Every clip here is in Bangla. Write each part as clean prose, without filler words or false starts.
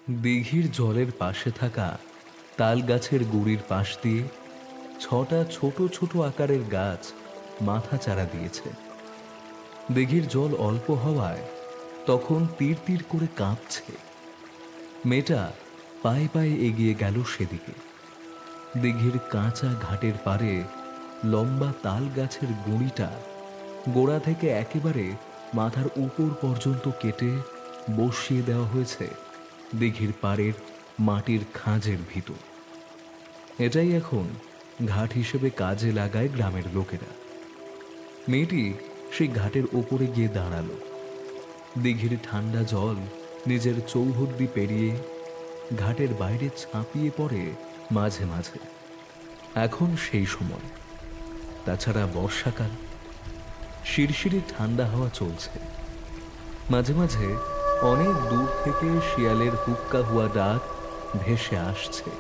দিঘির জলের পাশে থাকা তাল গাছের গুড়ির পাশ দিয়ে 6টা ছোট ছোট আকারের গাছ মাথা চারা দিয়েছে। দিঘির জল অল্প হওয়ায় তখন তীর তীর করে কাঁপছে। মেয়েটা পায়ে পায়ে এগিয়ে গেল সেদিকে। দিঘির কাঁচা ঘাটের পারে লম্বা তাল গাছের গুঁড়িটা গোড়া থেকে একেবারে মাথার উপর পর্যন্ত কেটে বসিয়ে দেওয়া হয়েছে দিঘির পাড়ের মাটির খাঁজের ভিতর। এটাই এখন ঘাট হিসেবে কাজে লাগায় গ্রামের লোকেরা। মেয়েটি সেই ঘাটের ওপরে গিয়ে দাঁড়ালো। দিঘির ঠান্ডা জল নিজের চৌহদ্দি পেরিয়ে ঘাটের বাইরে ছাপিয়ে পড়ে মাঝে মাঝে। এখন সেই সময়, তাছাড়া বর্ষাকাল, শিরশিরে ঠান্ডা হাওয়া চলছে। মাঝে মাঝে অনেক দূর থেকে শিয়ালের হুক্কা হুয়া ডাক ভেসে আসছে।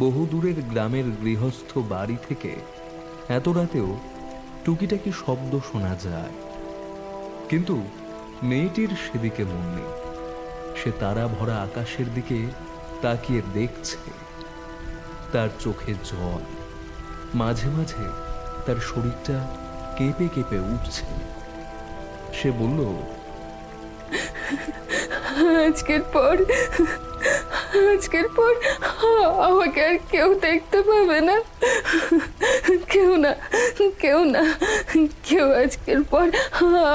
বহু দূরের গ্রামের গৃহস্থ বাড়ি থেকে এত রাতেও টুকিটাকি শব্দ শোনা যায়। কিন্তু মেয়েটির সেদিকে মন নেই। সে তারা ভরা আকাশের দিকে তাকিয়ে দেখছে। তার চোখে জল, মাঝে মাঝে তার শরীরটা কেঁপে কেঁপে উঠছে। সে বলল, আজকের পর আমাকে আর কেউ দেখতে পাবে না। কেউ না, কেউ না, কেউ আজকের পর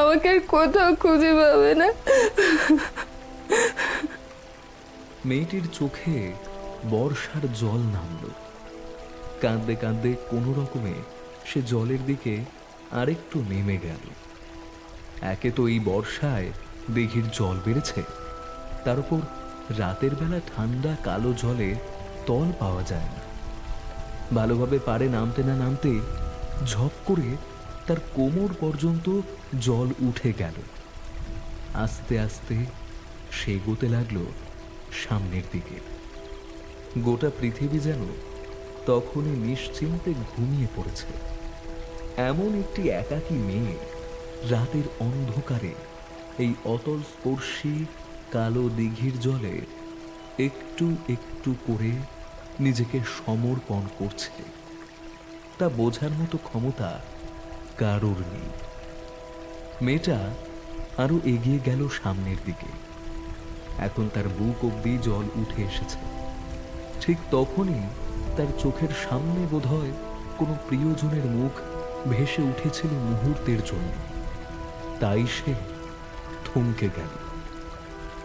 আমাকে আর কোথাও খুঁজে পাবে না। মেয়েটির চোখে বর্ষার জল নামল। কাঁদতে কাঁদতে কোনো রকমে সে জলের দিকে আরেকটু নেমে গেল। একে তো এই বর্ষায় দিঘির জল বেড়েছে, তার উপর রাতের বেলা ঠান্ডা কালো জলে তল পাওয়া যায় না। ভালোভাবে পারে নামতে না নামতে ঝপ করে তার কোমর পর্যন্ত জল উঠে গেল। আস্তে আস্তে সে এগোতে লাগলো সামনের দিকে। গোটা পৃথিবী যেন তখনই নিশ্চিন্তে ঘুমিয়ে পড়েছে। এমন একটি একাকী মেয়ে রাতের অন্ধকারে এই অতল স্পর্শী কালো দিঘির জলে একটু একটু করে নিজেকে সমর্পণ করছে, তা বোঝার মতো ক্ষমতা কারোর নেই। মেয়েটা আরো এগিয়ে গেল সামনের দিকে। এখন তার বুক অব্দি জল উঠে এসেছে। ঠিক তখনই তার চোখের সামনে বোধহয় কোনো প্রিয়জনের মুখ ভেসে উঠেছিল মুহূর্তের জন্য। তাই সে থমকে গেল।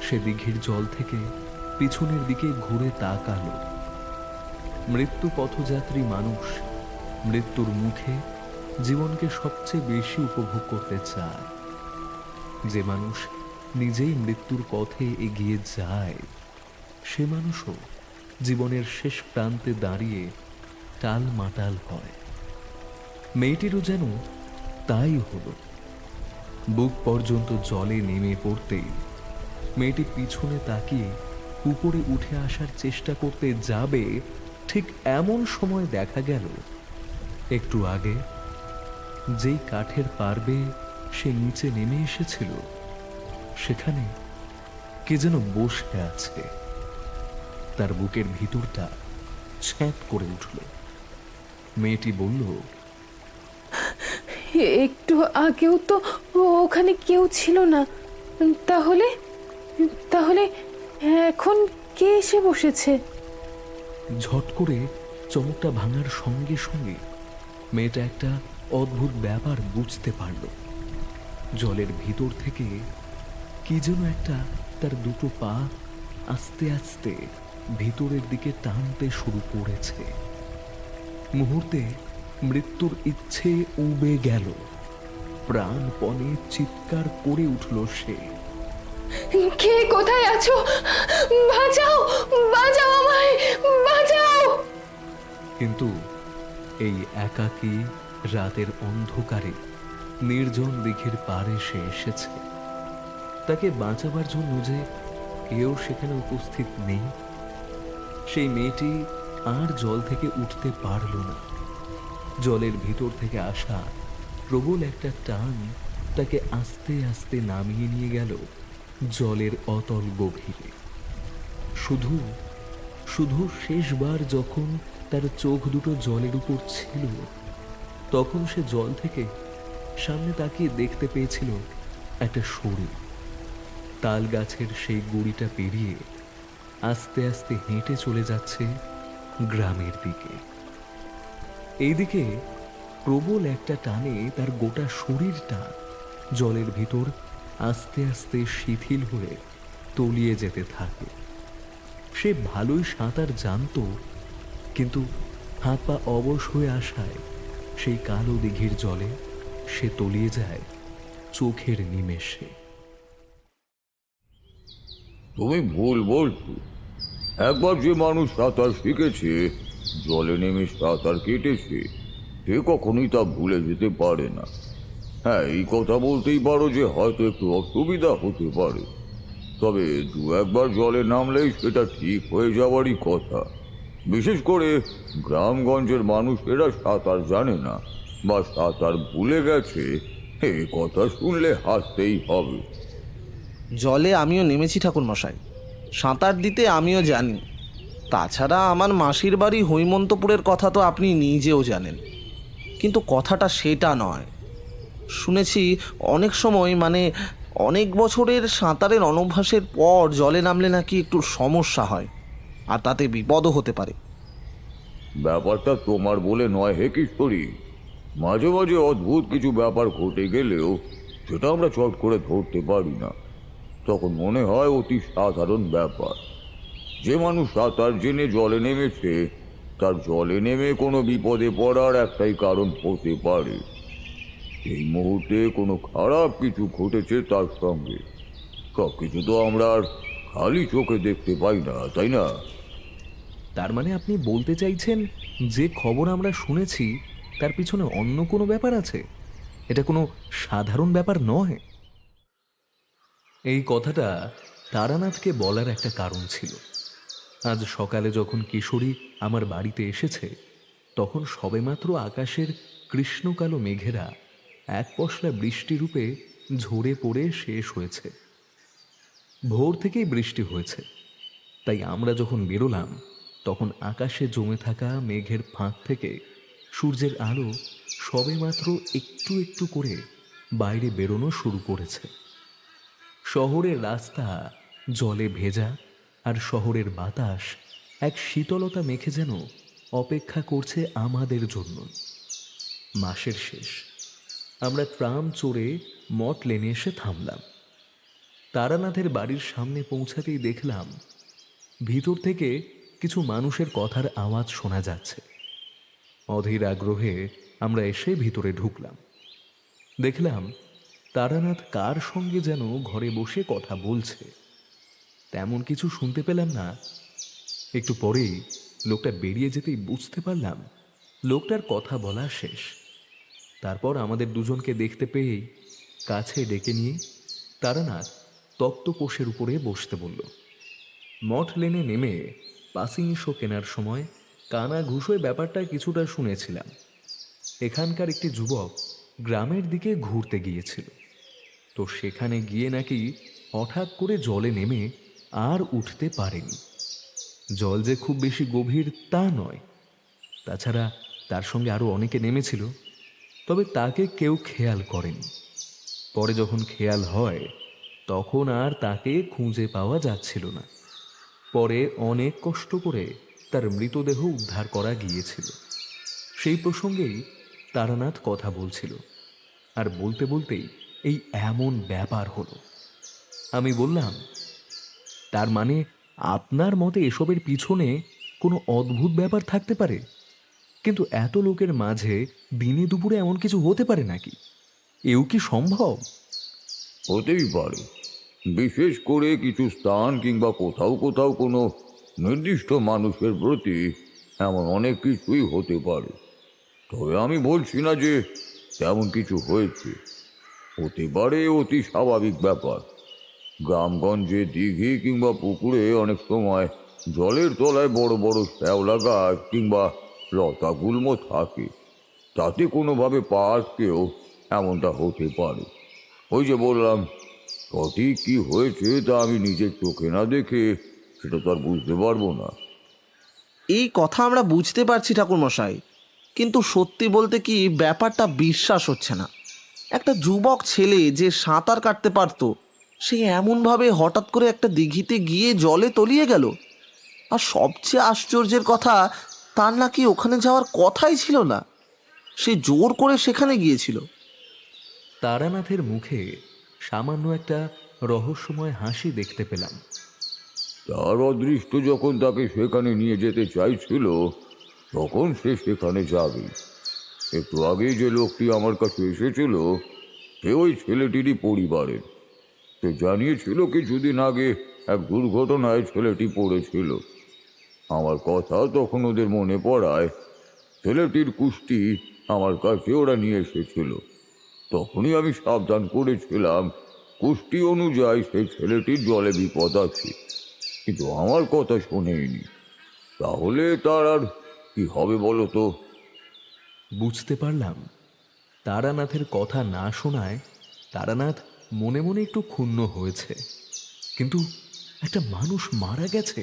সে দিঘির জল থেকে পিছনের দিকে ঘুরে তাকালো। মৃত্যু পথযাত্রী মানুষ মৃত্যুর মুখে জীবনকে সবচেয়ে বেশি উপভোগ করতে চায়। যে মানুষ নিজেই মৃত্যুর পথে এগিয়ে যায়, সে মানুষও জীবনের শেষ প্রান্তে দাঁড়িয়ে টালমাটাল হয়। মেয়েটিরও যেন তাই হলো। বুক পর্যন্ত জলে নেমে পড়তেই মেয়েটি পিছনে তাকিয়ে উপরে উঠে আসার চেষ্টা করতে যাবে, ঠিক এমন সময় দেখা গেল একটু আগে যেই কাঠের পাড়বে সে নিচে নেমে এসেছিল, সেখানে কে যেন বসে আছে। তার বুকের ভিতরটা ছ্যাঁত করে উঠল। মেয়েটি বলল, একটু আগেও তো ওখানে কেউ ছিল না। তাহলে তাহলে এখন কে এসে বসেছে? ঝট করে চমকটা ভাঙার সঙ্গে সঙ্গে মেয়েটা একটা অদ্ভুত ব্যাপার বুঝতে পারল। জলের ভিতর থেকে কি যেন একটা তার দুটো পা আস্তে আস্তে ভিতরের দিকে টানতে শুরু করেছে। মুহূর্তে মৃত্যুর ইচ্ছে উবে গেল। প্রাণপণে চিৎকার করে উঠল সে, কে কোথায় আছো? বাঁচাও, বাঁচাও আমায়, বাঁচাও! কিন্তু এই একাকী রাতের অন্ধকারে নির্জন দিঘির পাড়ে সে এসেছে। তাকে বাঁচাবার জন্য যে কেউ সেখানে উপস্থিত নেই, সেই মেয়েটি আর জল থেকে উঠতে পারল না। জলের ভিতর থেকে আসা প্রবল একটা টান তাকে আস্তে আস্তে নামিয়ে নিয়ে গেল জলের অতল গভীরে। শুধু শুধু শেষবার যখন তার চোখ দুটো জলের উপর ছিল, তখন সে জল থেকে সামনে তাকিয়ে দেখতে পেয়েছিল একটা শরীর তাল গাছের সেই গুড়িটা পেরিয়ে আস্তে আস্তে হেঁটে চলে যাচ্ছে গ্রামের দিকে। এইদিকে প্রবল একটা টানে তার গোটা শরীরটা জলের ভিতর আস্তে আস্তে শিথিল হয়ে তলিয়ে যেতে থাকে। সে ভালোই সাঁতার জানতো, কিন্তু হাত পা অবশ হয়ে আসায় সেই কালো দিঘির জলে সে তলিয়ে যায় চোখের নিমেষে। তুমি ভুল বলছো। একবার যে মানুষ সাঁতার শিখেছে, জলে নেমে সাঁতার কেটেছে, সে কখনোই তা ভুলে যেতে পারে না। হ্যাঁ, এই কথা বলতেই পারো যে হয়তো একটু অসুবিধা হতে পারে, তবে দু একবার জলে নামলেই সেটা ঠিক হয়ে যাওয়ারই কথা। বিশেষ করে গ্রামগঞ্জের মানুষেরা সাঁতার জানে না বা সাঁতার ভুলে গেছে, এই কথা শুনলে হাসতেই হবে। জলে আমিও নেমেছি ঠাকুরমশাই, সাঁতার দিতে আমিও জানি। তাছাড়া আমার মাসির বাড়ি হৈমন্তপুরের কথা তো আপনি নিজেও জানেন। কিন্তু কথাটা সেটা নয়। শুনেছি অনেক সময় অনেক বছরের সাঁতারের অনভ্যাসের পর জলে নামলে নাকি একটু সমস্যা হয়, আর তাতে বিপদও হতে পারে। ব্যাপারটা তোমার বলে নয় হে কিশোরী, মাঝে মাঝে অদ্ভুত কিছু ব্যাপার ঘটে গেলেও সেটা আমরা চট করে ধরতে পারি না। তখন মনে হয় অতি সাধারণ ব্যাপার। যে মানুষ সাঁতার জেনে জলে নেমেছে, তার জলে নেমে কোনো বিপদে পড়ার একটাই কারণ হতে পারে। এই মুহূর্তে কোনো খারাপ কিছু ঘটেছে তার সঙ্গে। সব কিছু তো আমরা আর খালি চোখে দেখতে পাই না, তাই না? তার মানে আপনি বলতে চাইছেন যে খবর আমরা শুনেছি তার পিছনে অন্য কোনো ব্যাপার আছে? এটা কোনো সাধারণ ব্যাপার নয়। এই কথাটা তারানাথকে বলার একটা কারণ ছিল। আজ সকালে যখন কিশোরী আমার বাড়িতে এসেছে, তখন সবেমাত্র আকাশের কৃষ্ণকালো মেঘেরা এক পশলা বৃষ্টিরূপে ঝরে পড়ে শেষ হয়েছে। ভোর থেকেই বৃষ্টি হয়েছে, তাই আমরা যখন বেরোলাম তখন আকাশে জমে থাকা মেঘের ফাঁক থেকে সূর্যের আলো সবেমাত্র একটু একটু করে বাইরে বেরোনো শুরু করেছে। শহরের রাস্তা জলে ভেজা, আর শহরের বাতাস এক শীতলতা মেখে যেন অপেক্ষা করছে আমাদের জন্য। মাসের শেষ, আমরা ট্রাম চড়ে মঠ লেনে এসে থামলাম। তারানাথের বাড়ির সামনে পৌঁছাতেই দেখলাম ভিতর থেকে কিছু মানুষের কথার আওয়াজ শোনা যাচ্ছে। অধীর আগ্রহে আমরা এসে ভিতরে ঢুকলাম। দেখলাম তারানাথ কার সঙ্গে যেন ঘরে বসে কথা বলছে। তেমন কিছু শুনতে পেলাম না। একটু পরেই লোকটা বেরিয়ে যেতেই বুঝতে পারলাম লোকটার কথা বলা শেষ। তারপর আমাদের দুজনকে দেখতে পেয়েই কাছে ডেকে নিয়ে তারানাথ তক্তপোষের উপরে বসতে বলল। মঠ লেনে নেমে পাসিং শো কেনার সময় কানা ঘুষোয় ব্যাপারটা কিছুটা শুনেছিলাম। এখানকার একটি যুবক গ্রামের দিকে ঘুরতে গিয়েছিল, তো সেখানে গিয়ে নাকি হঠাৎ করে জলে নেমে আর উঠতে পারেনি। জল যে খুব বেশি গভীর তা নয়, তাছাড়া তার সঙ্গে আরও অনেকে নেমেছিল, তবে তাকে কেউ খেয়াল করেনি। পরে যখন খেয়াল হয় তখন আর তাকে খুঁজে পাওয়া যাচ্ছিল না। পরে অনেক কষ্ট করে তার মৃতদেহ উদ্ধার করা গিয়েছিল। সেই প্রসঙ্গেই তারানাথ কথা বলছিল, আর বলতে বলতেই এই এমন ব্যাপার হলো। আমি বললাম, তার মানে আপনার মতে এসবের পিছনে কোনো অদ্ভুত ব্যাপার থাকতে পারে? কিন্তু এত লোকের মাঝে দিনে দুপুরে এমন কিছু হতে পারে নাকি? এও কি সম্ভব? হতেই পারে। বিশেষ করে কিছু স্থান কিংবা কোথাও কোথাও কোনো নির্দিষ্ট মানুষের প্রতি এমন অনেক কিছুই হতে পারে। তবে আমি বলছি না যে তেমন কিছু হয়েছে। হতে পারে অতি স্বাভাবিক ব্যাপার। গ্রামগঞ্জে দিঘি কিংবা পুকুরে অনেক সময় জলের তলায় বড় বড় শ্যাওলা গাছ কিংবা লতা গুল্ম থাকে। তাতে কোনোভাবে পা আটকেও এমনটা হতে পারে। ওই যে বললাম, সঠিক কি হয়েছে তা আমি নিজের চোখে না দেখে সেটা তো আর বুঝতে পারবো না। এই কথা আমরা বুঝতে পারছি ঠাকুরমশাই, কিন্তু সত্যি বলতে কি ব্যাপারটা বিশ্বাস হচ্ছে না। একটা যুবক ছেলে যে সাঁতার কাটতে পারতো, সে এমনভাবে হঠাৎ করে একটা দিঘিতে গিয়ে জলে তলিয়ে গেল। আর সবচেয়ে আশ্চর্যের কথা, তার নাকি ওখানে যাওয়ার কথাই ছিল না, সে জোর করে সেখানে গিয়েছিল। তারানাথের মুখে সামান্য একটা রহস্যময় হাসি দেখতে পেলাম। তার অদৃষ্ট যখন তাকে সেখানে নিয়ে যেতে চাইছিল, তখন সে সেখানে যাবে। একটু আগেই যে লোকটি আমার কাছে এসেছিল, সে ওই ছেলেটিরই পরিবারের। সে জানিয়েছিল কিছুদিন আগে এক দুর্ঘটনায় ছেলেটি পড়েছিল। আমার কথা তখন ওদের মনে পড়ায় ছেলেটির কুষ্টি আমার কাছে ওরা নিয়ে এসেছিল। তখনই আমি সাবধান করেছিলাম, কুষ্টি অনুযায়ী সেই ছেলেটির জলে বিপদ আছে, কিন্তু আমার কথা শোনেনি। তাহলে তার আর কি হবে বলো তো? বুঝতে পারলাম তারানাথের কথা না শোনায় তারানাথ মনে মনে একটু ক্ষুণ্ণ হয়েছে। কিন্তু একটা মানুষ মারা গেছে,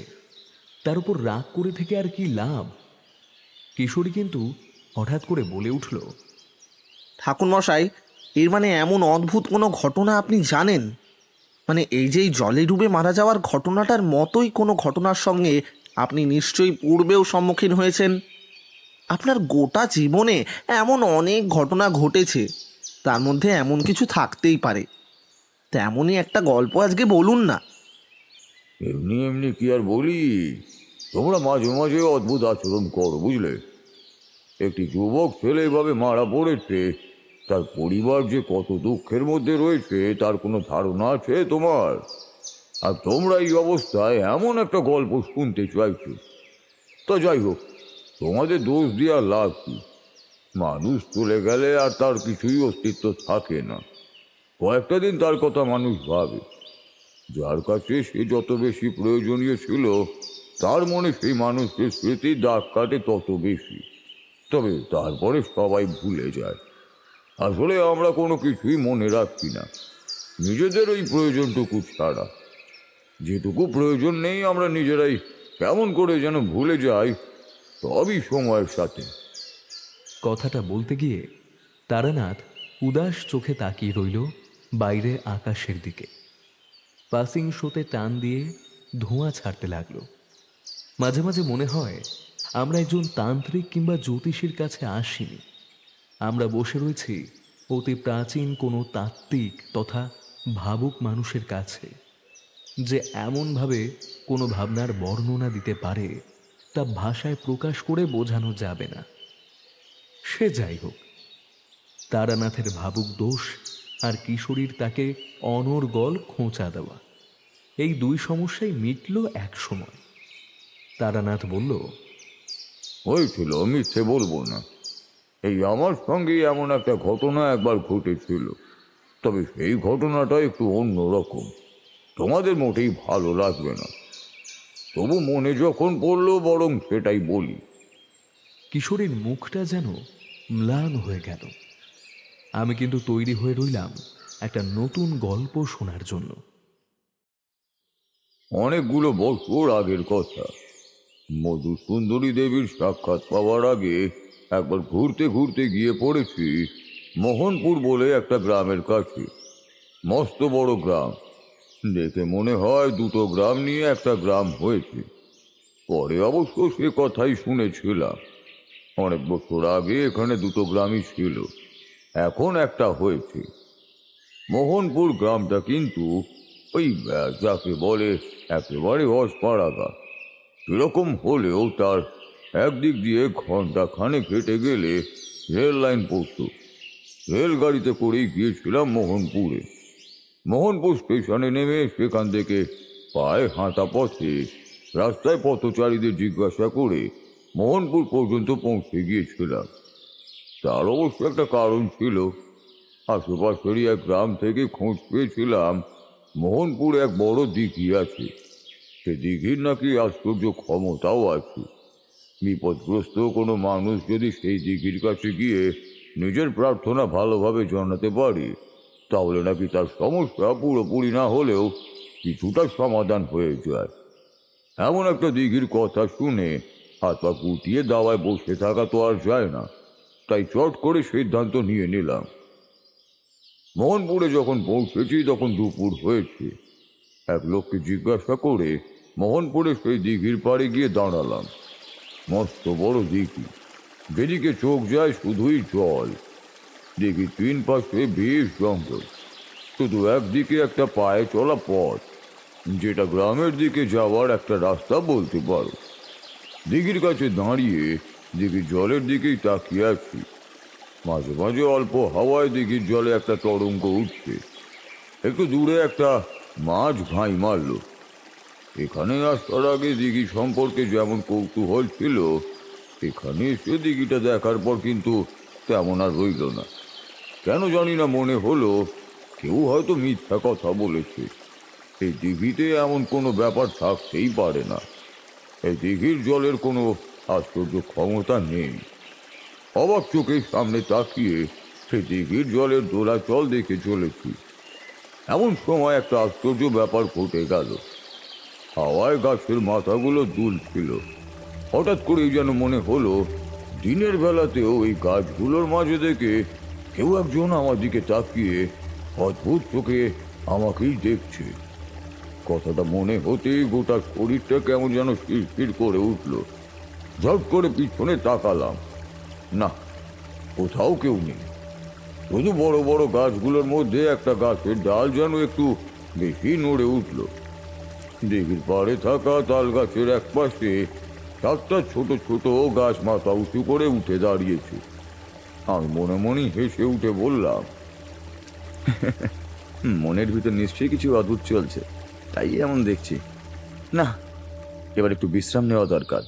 তার উপর রাগ করে থেকে আর কি লাভ? কিশোরী কিন্তু হঠাৎ করে বলে উঠল, ঠাকুরমশাই, এর মানে এমন অদ্ভুত কোনো ঘটনা আপনি জানেন? মানে এই যে এই জলে ডুবে মারা যাওয়ার ঘটনাটার মতোই কোনো ঘটনার সঙ্গে আপনি নিশ্চয়ই পূর্বেও সম্মুখীন হয়েছেন। আপনার গোটা জীবনে এমন অনেক ঘটনা ঘটেছে, তার মধ্যে এমন কিছু থাকতেই পারে। তেমনই একটা গল্প আজকে বলুন না। এমনি এমনি কি আর বলি, তোমরা মাঝে মাঝে অদ্ভুত আচরণ করো, বুঝলে? একটি যুবক ছেলে এভাবে মারা পড়েছে, তার পরিবার যে কত দুঃখের মধ্যে রয়েছে তার কোনো ধারণা আছে তোমার? আর তোমরা এই অবস্থায় এমন একটা গল্প শুনতে চাইছো। তা যাই হোক, তোমাদের দোষ দিয়ে আর লাভ কি? মানুষ চলে গেলে আর তার কিছুই অস্তিত্ব থাকে না। কয়েকটা দিন তার কথা মানুষ ভাবে। যার কাছে সে যত বেশি প্রয়োজনীয় ছিল, তার মনে সেই মানুষের স্মৃতির দাগ কাটে তত বেশি। তবে তারপরে সবাই ভুলে যায়। আসলে আমরা কোনো কিছুই মনে রাখছি না, নিজেদের ওই প্রয়োজনটুকু ছাড়া। যেটুকু প্রয়োজন নেই আমরা নিজেরাই কেমন করে যেন ভুলে যাই, সবই সময়ের সাথে। কথাটা বলতে গিয়ে তারানাথ উদাস চোখে তাকিয়ে রইল বাইরে আকাশের দিকে। পাসিং শোতে টান দিয়ে ধোঁয়া ছাড়তে লাগলো। মাঝে মাঝে মনে হয় আমরা একজন তান্ত্রিক কিংবা জ্যোতিষীর কাছে আসিনি, আমরা বসে রয়েছি অতি প্রাচীন কোনো তাত্ত্বিক তথা ভাবুক মানুষের কাছে, যে এমনভাবে কোনো ভাবনার বর্ণনা দিতে পারে তা ভাষায় প্রকাশ করে বোঝানো যাবে না। সে যাই হোক, তারানাথের ভাবুক দোষ আর কিশোরীর তাকে অনর্গল খোঁচা দেওয়া, এই দুই সমস্যাই মিটল এক সময়। তারানাথ বলল, হয়েছিল, মিথ্যে বলবো না। এই আমার সঙ্গে এমন একটা ঘটনা একবার ঘটেছিল, তবে সেই ঘটনাটা একটু অন্যরকম। তোমাদের মোটেই ভালো লাগবে না, তবু মনে যখন পড়লো বরং সেটাই বলি। কিশোরীর মুখটা যেন ম্লান হয়ে গেল। আমি কিন্তু তৈরি হয়ে রইলাম একটা নতুন গল্প শোনার জন্য। অনেকগুলো বছর আগের কথা। মধুসুন্দরী দেবীর সাক্ষাৎ পাওয়ার আগে একবার ঘুরতে ঘুরতে গিয়ে পড়েছি মোহনপুর বলে একটা গ্রামের কাছে। মস্ত বড় গ্রাম, দেখে মনে হয় দুটো গ্রাম নিয়ে একটা গ্রাম হয়েছে। পরে অবশ্য সে কথাই শুনেছিলাম। অনেক বছর আগে এখানে দুটো গ্রামই ছিল, এখন একটা হয়েছে। মোহনপুর গ্রামটা কিন্তু ওই যাকে বলে একেবারে অস্পারাগা। এরকম হলেও তার একদিক দিয়ে ঘন্টা খানেক হেঁটে গেলে রেল লাইন পড়ত। রেলগাড়িতে করেই গিয়েছিলাম মোহনপুরে। মোহনপুর স্টেশনে নেমে সেখান থেকে পায়ে হাঁটা পথে রাস্তায় পথচারীদের জিজ্ঞাসা করে মোহনপুর পর্যন্ত পৌঁছে গিয়েছিলাম। তার অবশ্য একটা কারণ ছিল। আশেপাশেরই এক গ্রাম থেকে খোঁজ পেয়েছিলাম মোহনপুরে এক বড় দিঘি আছে। সে দিঘির নাকি আশ্চর্য ক্ষমতাও আছে। বিপদগ্রস্ত কোনো মানুষ যদি সেই দিঘির কাছে গিয়ে নিজের প্রার্থনা ভালোভাবে জানাতে পারে, তাহলে নাকি তার সমস্যা পুরোপুরি না হলেও কিছুটা সমাধান হয়ে যায়। এমন একটা দিঘির কথা শুনে হাত পা গুটিয়ে দাওয়ায় বসে থাকা তো আর যায় না, তাই চট করে সিদ্ধান্ত নিয়ে নিলাম। মোহনপুরে যখন পৌঁছেছি তখন দুপুর হয়েছে। এক লোককে জিজ্ঞাসা করে মোহনপুরে সেই দিঘির পাড়ে গিয়ে দাঁড়ালাম। মস্ত বড় দিঘি, যেদিকে চোখ যায় শুধুই জল। দিঘির তিন পাশে বেশ জঙ্গল, শুধু একদিকে একটা পায়ে চলা পথ, যেটা গ্রামের দিকে যাওয়ার একটা রাস্তা বলতে পারো। দিঘির কাছে দাঁড়িয়ে দিঘির জলের দিকেই তাকিয়ে আছি। মাঝে মাঝে অল্প হাওয়ায় দিঘির জলে একটা তরঙ্গ উঠছে। একটু দূরে একটা মাছ ঘাই মারল। এখানে আসার আগে দিঘি সম্পর্কে যেমন কৌতূহল ছিল, এখানে এসে দিঘিটা দেখার পর কিন্তু তেমন আর রইল না। কেন জানি না মনে হলো কেউ হয়তো মিথ্যা কথা বলেছে। এই দিঘিতে এমন কোনো ব্যাপার থাকতেই পারে না। এই দিঘির জলের কোনো আশ্চর্য ক্ষমতা নেই। অবাক চোখের সামনে তাকিয়ে সেই দিঘির জলের দোলাচল দেখে চলেছি। এমন সময় একটা আশ্চর্য ব্যাপার ঘটে গেল। হাওয়ায় গাছের মাথাগুলো দুলছিল। হঠাৎ করেই যেন মনে হলো দিনের বেলাতেও এই গাছগুলোর মাঝে থেকে কেউ একজন আমার দিকে তাকিয়ে অদ্ভুত চোখে আমাকেই দেখছে। কথাটা মনে হতেই গোটা শরীরটা কেমন যেন শিরশির করে উঠল। ঝট করে পিছনে তাকালাম, না, কোথাও কেউ নেই। শুধু বড় বড় গাছগুলোর মধ্যে একটা গাছের ডাল যেন একটু বেশি নড়ে উঠল। দিঘির পাড়ে থাকা তাল গাছের এক পাশে 7টা ছোট ছোট গাছ মাথা উঁচু করে উঠে দাঁড়িয়েছে। আমি মনে মনে হেসে উঠে বললাম, মনের ভিতর নিশ্চয়ই কিছু অদ্ভুত চলছে, তাই এমন দেখছি। না, এবার একটু বিশ্রাম নেওয়া দরকার।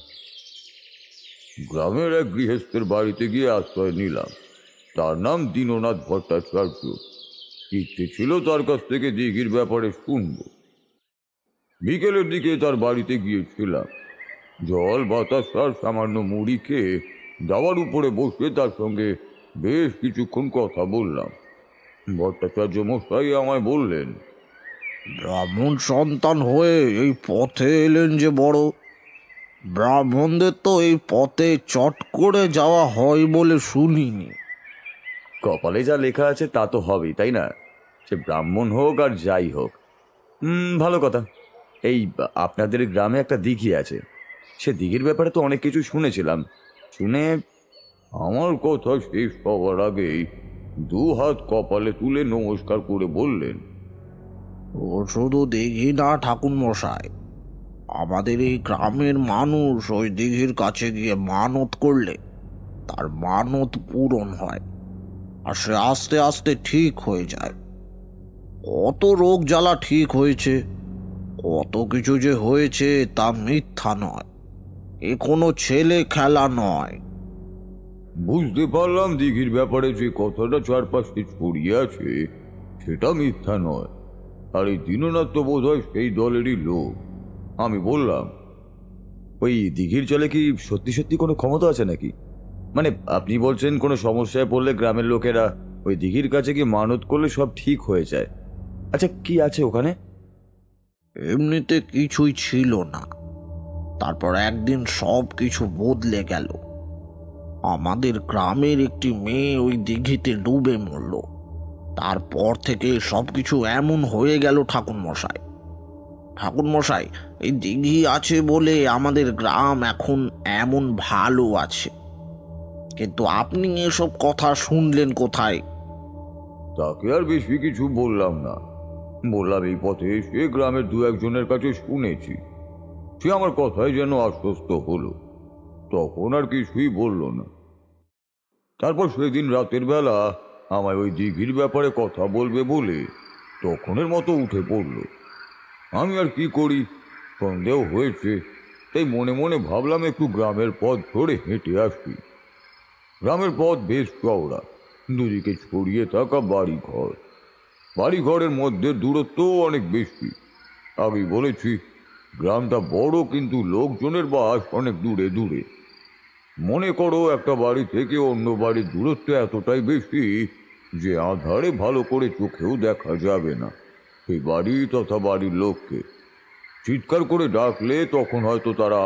গ্রামের এক গৃহস্থের বাড়িতে গিয়ে আশ্রয় নিলাম। তার নাম দীননাথ ভট্টাচার্য। ইচ্ছে ছিল তার কাছ থেকে দিঘির ব্যাপারে শুনব। বিকেলের দিকে তার বাড়িতে গিয়েছিলাম। জল বাতাস আর সামান্য মুড়ি খেয়ে দাওয়ার উপরে বসে তার সঙ্গে বেশ কিছুক্ষণ কথা বললাম। ভট্টাচার্য মশাই আমায় বললেন, ব্রাহ্মণ সন্তান হয়ে এই পথে এলেন যে বড়, ব্রাহ্মণদের তো এই পথে চট করে যাওয়া হয় বলে শুনিনি। কপালে যা লেখা আছে তা তো হবেই, তাই না? সে ব্রাহ্মণ হোক আর যাই হোক। ভালো কথা। এই আপনাদের গ্রামে একটা দিঘি আছে, সে দিঘির ব্যাপারে তো অনেক কিছু শুনেছিলাম। শুনে আমার কথা শেষ হওয়ার আগেই 2 হাত কপালে তুলে নমস্কার করে বললেন, ও শুধু দিঘি না ঠাকুর মশাই, আমাদের এই গ্রামের মানুষ ওই দিঘির কাছে গিয়ে মানত করলে তার মানত পূরণ হয়, আর সে আস্তে আস্তে ঠিক হয়ে যায়। কত রোগ জ্বালা ঠিক হয়েছে, কত কিছু যে হয়েছে তা মিথ্যা নয়, এ কোনো ছেলে খেলা নয়। বুঝতে পারলাম দিঘির ব্যাপারে যে কথাটা চারপাশে ছড়িয়ে আছে সেটা মিথ্যা নয়। আর এই দীননাথ তো বোধ হয় সেই দলেরই লোক। আমি বললাম, ওই দিঘির জলে কি সত্যি সত্যি কোনো ক্ষমতা আছে নাকি? মানে আপনি বলছেন কোনো সমস্যায় পড়লে গ্রামের লোকেরা ওই দিঘির কাছে গিয়ে মানত করলে সব ঠিক হয়ে যায়। আচ্ছা, কি আছে ওখানে? এমনিতে কিছুই ছিল না, তারপর একদিন সব কিছু বদলে গেল। আমাদের গ্রামের একটি মেয়ে ওই দিঘিতে ডুবে মরল। তারপর থেকে সব কিছু এমন হয়ে গেল ঠাকুরমশাই। ঠাকুরমশাই, এই দিঘি আছে বলে আমাদের গ্রাম এখন এমন ভালো আছে, কিন্তু আপনি এসব কথা শুনলেন কোথায়? তাকে আর বেশি কিছু বললাম না। বললাম এই পথে সে গ্রামের 2-1 জনের কাছে শুনেছি। সে আমার কথায় যেন আশ্বস্ত হলো। তখন আর কিছুই বলল না। তারপর সেদিন রাতের বেলা আমায় ওই দিঘির ব্যাপারে কথা বলবে বলে তখনের মতো উঠে পড়ল। আমি আর কি করি, সন্দেহ হয়েছে, তাই মনে মনে ভাবলাম একটু গ্রামের পথ ধরে হেঁটে আসি। গ্রামের পথ বেশ চওড়া, দুদিকে ছড়িয়ে থাকা বাড়িঘর। বাড়িঘরের মধ্যে দূরত্বও অনেক বেশি। আগেই বলেছি, গ্রামটা বড়, কিন্তু লোকজনের বাস অনেক দূরে দূরে। মনে করো একটা বাড়ি থেকে অন্য বাড়ির দূরত্ব এতটাই বেশি যে আঁধারে ভালো করে চোখেও দেখা যাবে না সেই বাড়ি তথা বাড়ির লোককে। চিৎকার করে ডাকলে তখন হয়তো তারা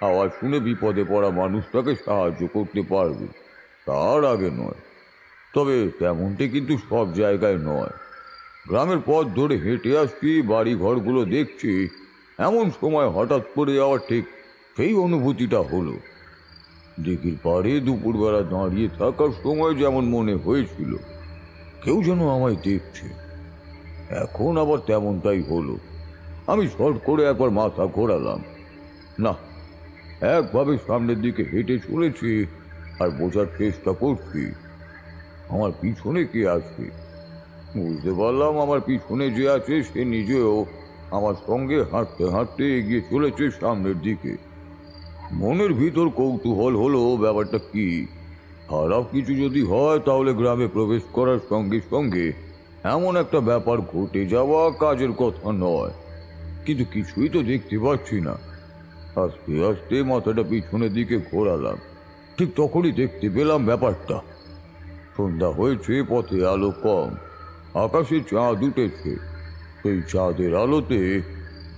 আওয়াজ শুনে বিপদে পড়া মানুষটাকে সাহায্য করতে পারবে, তার আগে নয়। তবে তেমনটি কিন্তু সব জায়গায় নয়। গ্রামের পথ ধরে হেঁটে আসছি, বাড়ি ঘরগুলো দেখছি, এমন সময় হঠাৎ করে যাওয়ার ঠিক সেই অনুভূতিটা হলো। দিঘির পাড়ে দুপুরবেলা দাঁড়িয়ে থাকার সময় যেমন মনে হয়েছিল কেউ যেন আমায় দেখছে, এখন আবার তেমনটাই হলো। আমি শর্ট করে একবার মাথা ঘোরালাম। না, একভাবে সামনের দিকে হেঁটে চলেছি আর বোঝার চেষ্টা করছি আমার পিছনে কে আছে। বুঝতে পারলাম আমার পিছনে যে আছে সে নিজেও আমার সঙ্গে হাঁটতে হাঁটতে এগিয়ে চলেছে সামনের দিকে। মনের ভিতর কৌতূহল হলো ব্যাপারটা কি। খারাপ কিছু যদি হয় তাহলে গ্রামে প্রবেশ করার সঙ্গে সঙ্গে এমন একটা ব্যাপার ঘটে যাওয়া কাজের কথা নয়, কিন্তু কিছুই তো দেখতে পাচ্ছি না। আস্তে আস্তে মাথাটা পিছনের দিকে ঘোরালাম, ঠিক তখনই দেখতে পেলাম ব্যাপারটা। সন্ধ্যা হয়েছে, পথে আলো কম, আকাশে চাঁদ উঠেছে। সেই চাঁদের আলোতে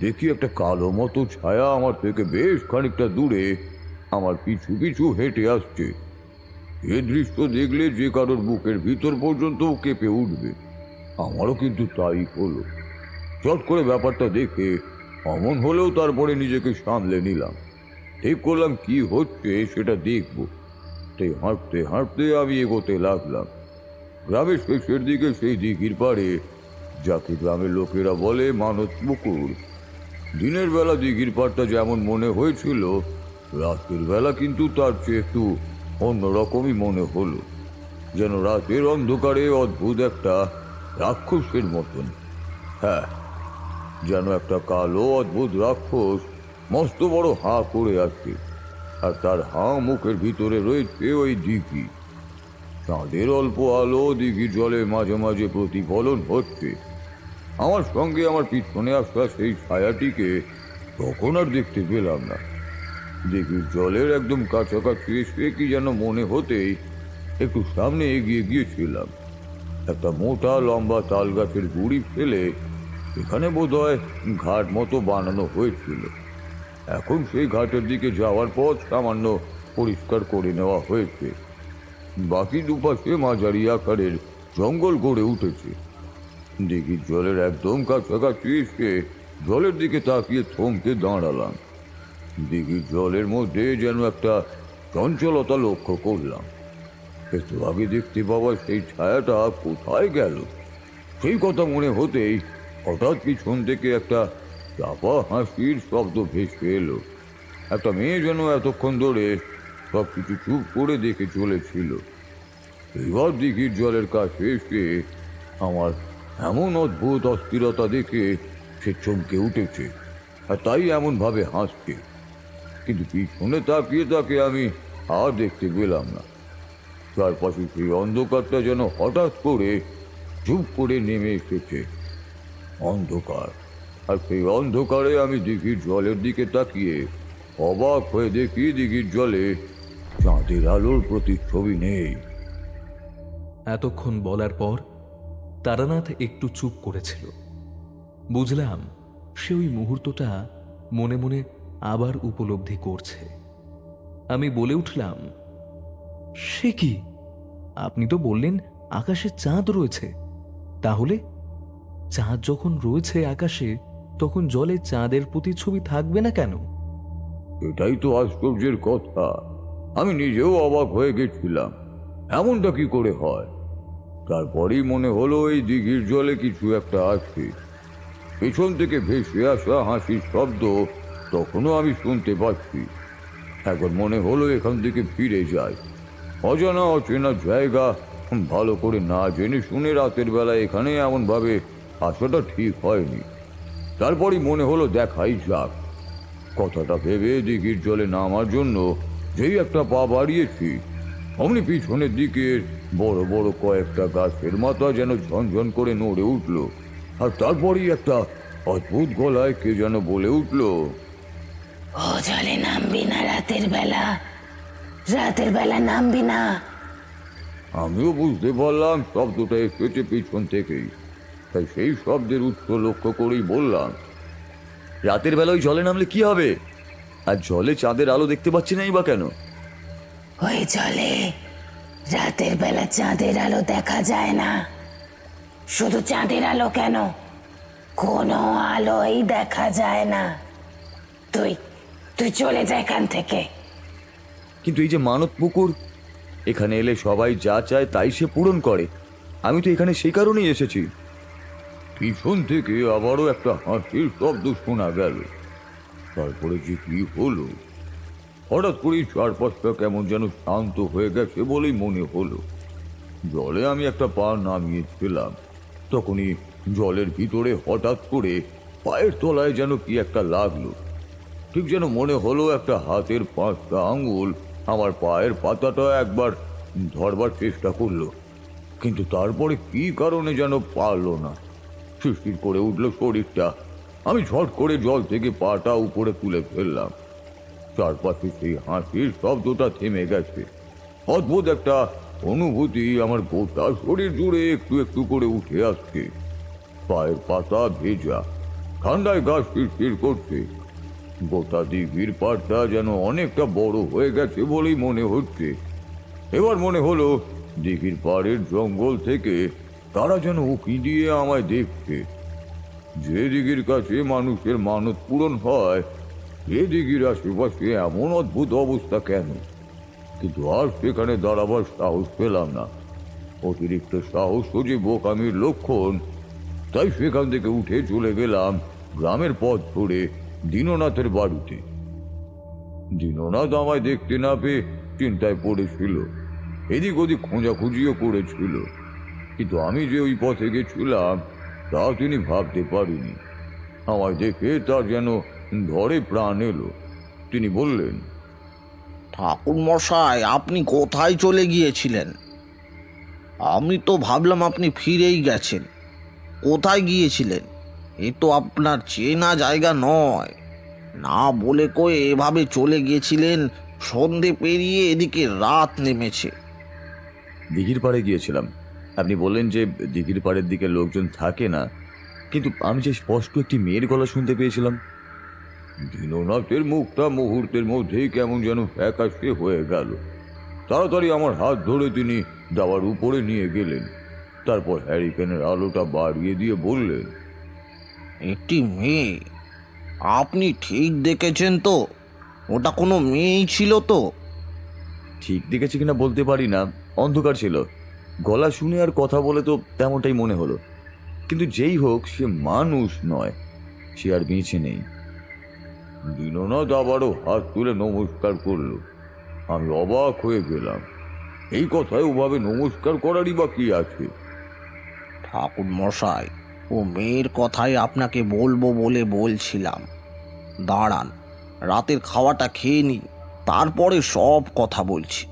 দেখি একটা কালো মতো ছায়া আমার থেকে বেশ খানিকটা দূরে আমার পিছু পিছু হেঁটে আসছে। এ দৃশ্য দেখলে যে কারোর বুকের ভিতর পর্যন্ত কেঁপে উঠবে, আমারও কিন্তু তাই হলো। চট করে ব্যাপারটা দেখে অমন হলেও তারপরে নিজেকে সামলে নিলাম। ঠিক করলাম কি হচ্ছে সেটা দেখব। তাই হাঁটতে হাঁটতে আমি এগোতে লাগলাম। গ্রামের শেষের দিকে সেই দিঘির পাড়ে, যাকে গ্রামের লোকেরা বলে মানত পুকুর। দিনের বেলা দিঘির পাড়টা যেমন মনে হয়েছিল, রাতের বেলা কিন্তু তার চেয়ে একটু অন্যরকমই মনে হলো। যেন রাতের অন্ধকারে অদ্ভুত একটা রাক্ষসের মতন। হ্যাঁ, যেন একটা কালো অদ্ভুত রাক্ষস মস্ত বড় হাঁ করে আছে, আর তার হাঁ মুখের ভিতরে রয়েছে ওই দিঘি। চাঁদের অল্প আলো দিঘির জলে মাঝে মাঝে প্রতিফলন হচ্ছে। আমার সঙ্গে আমার পিছনে আসা সেই ছায়াটিকে তখন আর দেখতে পেলাম না। দিঘির জলের একদম কাছাকাছি এসে কি যেন মনে হতেই একটু সামনে এগিয়ে গিয়েছিলাম। একটা মোটা লম্বা তাল গাছের গুড়ি ফেলে এখানে বোধহয় ঘাট মতো বানানো হয়েছিল। এখন সেই ঘাটের দিকে যাওয়ার পথ সামান্য পরিষ্কার করে নেওয়া হয়েছে। বাকি দুপাশে মাঝারি আকারের জঙ্গল গড়ে উঠেছে। দিঘির জলের একদম কাছাকাছি এসে জলের দিকে তাকিয়ে থমকে দাঁড়ালাম। দিঘির জলের মধ্যে যেন একটা চঞ্চলতা লক্ষ্য করলাম। একটু আগে দেখতে পাওয়া সেই ছায়াটা কোথায় গেল সেই কথা মনে হতেই হঠাৎ পিছন থেকে একটা চাপা হাসির শব্দ ভেসে এলো। একটা মেয়ে যেন এতক্ষণ ধরে সব কিছু চুপ করে দেখে চলেছিল, এবার দিঘির জলের কাছে এসে আমার এমন অদ্ভুত অস্থিরতা দেখে সে চমকে উঠেছে, আর তাই এমনভাবে হাসছে। কিন্তু পিছনে তাকিয়ে তাকে আমি আর দেখতে পেলাম না। চারপাশে সেই অন্ধকারটা যেন হঠাৎ করে চুপ করে নেমে এসেছে। অন্ধকার, আর সেই অন্ধকারে আমি দিঘির জলের দিকে তাকিয়ে অবাক হয়ে দেখি দিঘির জলে চাঁদের আলোর প্রতিচ্ছবি নেই। এতক্ষণ বলার পর তারানাথ একটু চুপ করেছিল। বুঝলাম সে ওই মুহূর্তটা মনে মনে আবার উপলব্ধি করছে। আমি বলে উঠলাম, সে কি, আপনি তো বললেন আকাশে চাঁদ রয়েছে, তাহলে চাঁদ যখন রয়েছে আকাশে তখন জলে চাঁদের প্রতিচ্ছবি থাকবে না কেন? এটাই তো আশ্চর্যের কথা, আমি নিজেও অবাক হয়ে গেছিলাম এমনটা কি করে হয়। তারপরেই মনে হলো এই দিঘির জলে কিছু একটা আছে। পেছন থেকে ভেসে আসা হাসির শব্দ তখনও আমি শুনতে পাচ্ছি। এখন মনে হলো এখান থেকে ফিরে যায়। অজানা অচেনা জায়গা, ভালো করে না জেনে শুনে রাতের বেলা এখানে এমনভাবে আসাটা ঠিক হয়নি। তারপরই মনে হলো দেখাই যাক। কথাটা ভেবে দিঘির জলে নামার জন্য যেই একটা পা বাড়িয়েছি, অমনি পিছনের দিকে বড় বড় কয়েকটা গাছের মাথা যেন ঝনঝন করে নড়ে উঠল, আর তারপরই একটা অদ্ভুত গলায় কে যেন বলে উঠল, ও জলে নামবি না রাতের বেলা, রাতের বেলা নামবি না। আমিও বুঝতে পারলাম শব্দটা এসেছে পিছন থেকেই, তাই সেই শব্দের উৎস লক্ষ্য করেই বললাম, রাতের বেলা ওই জলে নামলে কি হবে? আর জলে চাঁদের আলো দেখতে পাচ্ছি নাই বা কেন? ওই জলে রাতের বেলা চাঁদের আলো দেখা যায় না। শুধু চাঁদের আলো কেন, কোনো আলোই দেখা যায় না। তুই তুই চলে যা এখান থেকে। কিন্তু এই যে মানত পুকুর, এখানে এলে সবাই যা চায় তাই সে পূরণ করে। আমি তো এখানে সেই কারণেই এসেছি। পিছন থেকে আবারও একটা হাসির শব্দ শোনা গেল। তারপরে যে কি হলো, হঠাৎ করেই চারপাশটা কেমন যেন শান্ত হয়ে গেছে বলেই মনে হলো। জলে আমি একটা পা নামিয়েছিলাম, তখনই জলের ভিতরে হঠাৎ করে পায়ের তলায় যেন কি একটা লাগলো। ঠিক যেন মনে হলো একটা হাতের 5টা আঙুল আমার পায়ের পাতাটা একবার ধরবার চেষ্টা করলো, কিন্তু তারপরে কি কারণে যেন পারলো না। শিরশির করে উঠলো শরীরটা। আমি ঝট করে জল থেকে পাটা উপরে তুলে ফেললাম। চারপাশে সেই হাসির শব্দটা থেমে গেছে। অদ্ভুত একটা অনুভূতি আমার গোটা শরীর জুড়ে একটু একটু করে উঠে আসছে। পায়ের পাতা ভেজা, ঠান্ডায় গা শিরশির করছে। গোটা দিঘির পাড়টা যেন অনেকটা বড় হয়ে গেছে বলেই মনে হচ্ছে। এবার মনে হলো দিঘির পাড়ের জঙ্গল থেকে তারা যেন উঁকি দিয়ে আমায় দেখছে। যে দিঘির কাছে মানুষের মানত পূরণ হয়, সে দিঘির আশেপাশে এমন অদ্ভুত অবস্থা কেন? কিন্তু আর সেখানে দাঁড়াবার সাহস পেলাম না। অতিরিক্ত সাহস যে বোকামির লক্ষণ, তাই সেখান থেকে উঠে চলে গেলাম গ্রামের পথ ধরে দীননাথের বাড়িতে। দীননাথ আমায় দেখতে না পেয়ে চিন্তায় পড়েছিল, এদিক ওদিক খোঁজাখুঁজিও করেছিল, কিন্তু আমি যে ওই পথে গেছিলাম তা তিনি ভাবতে পারিনি। আমায় দেখে তার যেন ধরে প্রাণ এলো। তিনি বললেন, ঠাকুর মশাই, আপনি কোথায় চলে গিয়েছিলেন? আমি তো ভাবলাম আপনি ফিরেই গেছেন। কোথায় গিয়েছিলেন? এ তো আপনার চেনা জায়গা নয়। না বলে কয়ে এভাবে চলে গিয়েছিলেন, সন্ধে পেরিয়ে এদিকে রাত নেমেছে। দিঘির পাড়ে গিয়েছিলাম। আপনি বললেন যে দিঘির পাড়ের দিকে লোকজন থাকে না, কিন্তু আমি যে স্পষ্ট একটি মেয়ের গলা শুনতে পেয়েছিলাম। দীননাথের মুখটা মুহূর্তের মধ্যেই কেমন যেন ফ্যাকাশে হয়ে গেল। তাড়াতাড়ি আমার হাত ধরে তিনি দাওয়ার উপরে নিয়ে গেলেন। তারপর হ্যারিকেনের আলোটা বাড়িয়ে দিয়ে বললেন, একটি মেয়ে? আপনি ঠিক দেখেছেন তো? ওটা কোনো মেয়েই ছিল তো? ঠিক দেখেছি কিনা বলতে পারি না, অন্ধকার ছিল। গলা শুনে আর কথা বলে তো তেমনটাই মনে হলো, কিন্তু যেই হোক সে মানুষ নয়, সে আর বেঁচে নেই। দীননাথ আবারও হাত তুলে নমস্কার করল। আমি অবাক হয়ে গেলাম। এই কথায় ওভাবে নমস্কার করারই বা কি আছে? ঠাকুর মশাই, ও মেয়ের কথাই আপনাকে বলবো বলে বলছিলাম। দাঁড়ান, রাতের খাওয়াটা খেয়ে নি, তারপরে সব কথা বলছি।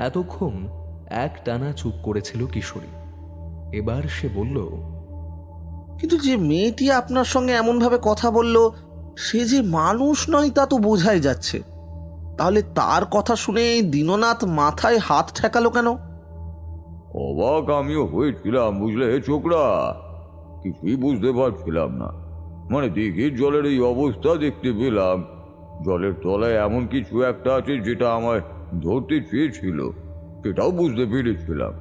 এতক্ষণ এক টানা চুপ করেছিল কিশোরী। এবার সে বলল, কিন্তু যে মেয়েটি আপনার সঙ্গে এমনভাবে কথা বলল, সে যে মানুষ নয় তা তো বোঝাই যাচ্ছে। তাহলে তার কথা শুনে দীননাথ মাথায় হাত ঠেকালো কেন? অবাক আমিও হয়েছিলাম, বুঝলে ছোকরা। কিছুই বুঝতে পারছিলাম না। মানে দিঘির জলের এই অবস্থা দেখতে পেলাম, জলের তলায় এমন কিছু একটা আছে যেটা আমায় ধরতে চেয়েছিল, সেটাও বুঝতে পেরেছিলাম।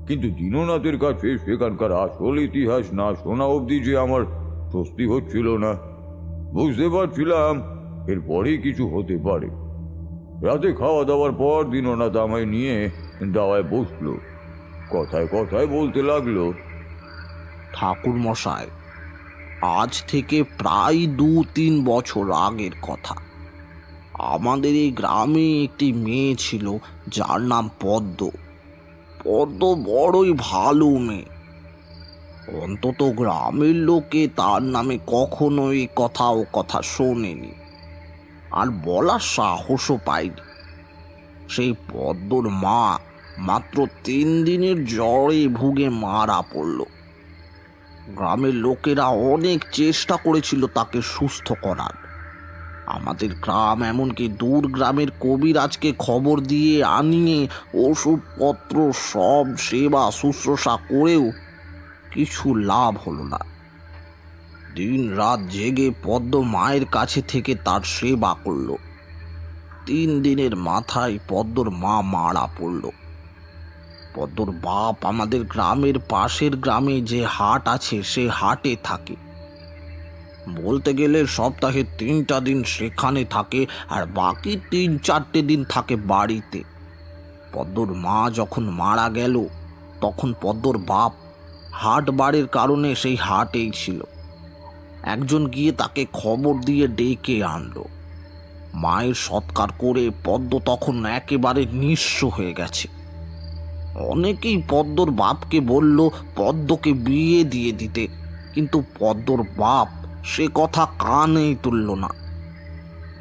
কিন্তু দীননাথের কাছে সেখানকার আসল ইতিহাস না শোনা অবধি যে আমার স্বস্তি হচ্ছিল না। বুঝতে পারছিলাম এরপরেই কিছু হতে পারে। রাতে খাওয়া দাওয়ার পর দীননাথ আমায় নিয়ে দাওয়ায় বসলো। কথায় কথায় বলতে লাগলো, ঠাকুর মশাই, আজ থেকে প্রায় 2-3 বছর আগের কথা। আমাদের এই গ্রামে একটি মেয়ে ছিল যার নাম পদ্ম। পদ্ম বড়ই ভালো মেয়ে। অন্তত গ্রামের লোকে তার নামে কখনোই কথা শোনেনি, আর বলার সাহসও পায়নি। সেই পদ্মর মা মাত্র 3 দিনের জ্বরে ভুগে মারা পড়ল। গ্রামের লোকেরা অনেক চেষ্টা করেছিল তাকে সুস্থ করার। আমাদের গ্রাম, এমনকি দূর গ্রামের কবিরাজকে খবর দিয়ে আনিয়ে ওষুধপত্র সব সেবা শুশ্রূষা করেও কিছু লাভ হলো না। দিন রাত জেগে পদ্ম মায়ের কাছে থেকে তার সেবা করল। 3 দিনের মাথায় পদ্মর মা মারা পড়ল। পদ্মর বাপ আমাদের গ্রামের পাশের গ্রামে যে হাট আছে সে হাটে থাকে। বলতে গেলে সপ্তাহে 3টা দিন সেখানে থাকে আর বাকি 3-4টে দিন থাকে বাড়িতে। পদ্মর মা যখন মারা গেল তখন পদ্মর বাপ হাট বাড়ির কারণে সেই হাটেই ছিল। একজন গিয়ে তাকে খবর দিয়ে ডেকে আনলো। মায়ের সৎকার করে পদ্ম তখন একেবারে নিঃস্ব হয়ে গেছে। অনেকেই পদ্মর বাপকে বলল পদ্মকে বিয়ে দিয়ে দিতে, কিন্তু পদ্মর বাপ সে কথা কানেই তুলল না।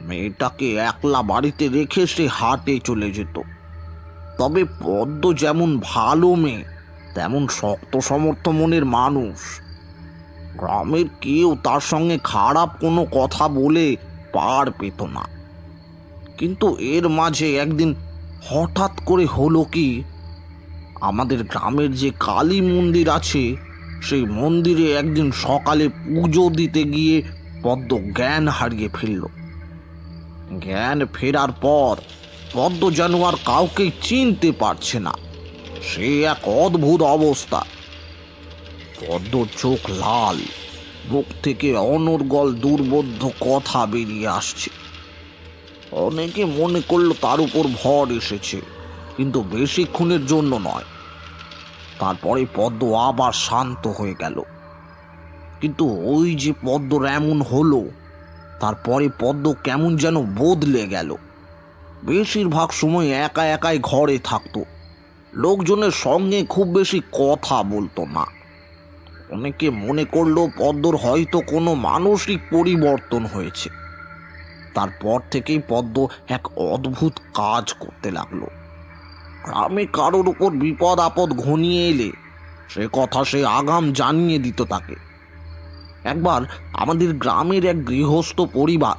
মেয়েটাকে একলা বাড়িতে রেখে সে হাটে চলে যেত। তবে পদ্ম যেমন ভালো মেয়ে তেমন শক্ত সমর্থ মনের মানুষ। গ্রামের কেউ তার সঙ্গে খারাপ কোনো কথা বলে পার পেত না। কিন্তু এর মাঝে একদিন হঠাৎ করে হলো কি, আমাদের গ্রামের যে কালী মন্দির আছে সেই মন্দিরে একদিন সকালে পুজো দিতে গিয়ে পদ্ম জ্ঞান হারিয়ে ফেলল। জ্ঞান ফেরার পর পদ্ম যেন আর কাউকে চিনতে পারছে না। সে এক অদ্ভুত অবস্থা। পদ্মর চোখ লাল, মুখ থেকে অনর্গল দুর্বোধ্য কথা বেরিয়ে আসছে। অনেকে মনে করলো তার উপর ভর এসেছে, কিন্তু বেশিক্ষণের জন্য নয়। তারপরে পদ্ম আবার শান্ত হয়ে গেল। কিন্তু ওই যে পদ্মর এমন হলো, তারপরে পদ্ম কেমন যেন বদলে গেল। বেশিরভাগ সময় একা একাই ঘরে থাকতো, লোকজনের সঙ্গে খুব বেশি কথা বলতো না। অনেকে মনে করলো পদ্মর হয়তো কোনো মানসিক পরিবর্তন হয়েছে। তারপর থেকেই পদ্ম এক অদ্ভুত কাজ করতে লাগলো। গ্রামে কারোর উপর বিপদ আপদ ঘনিয়ে এলে সে কথা সে আগাম জানিয়ে দিত তাকে। একবার আমাদের গ্রামের এক গৃহস্থ পরিবার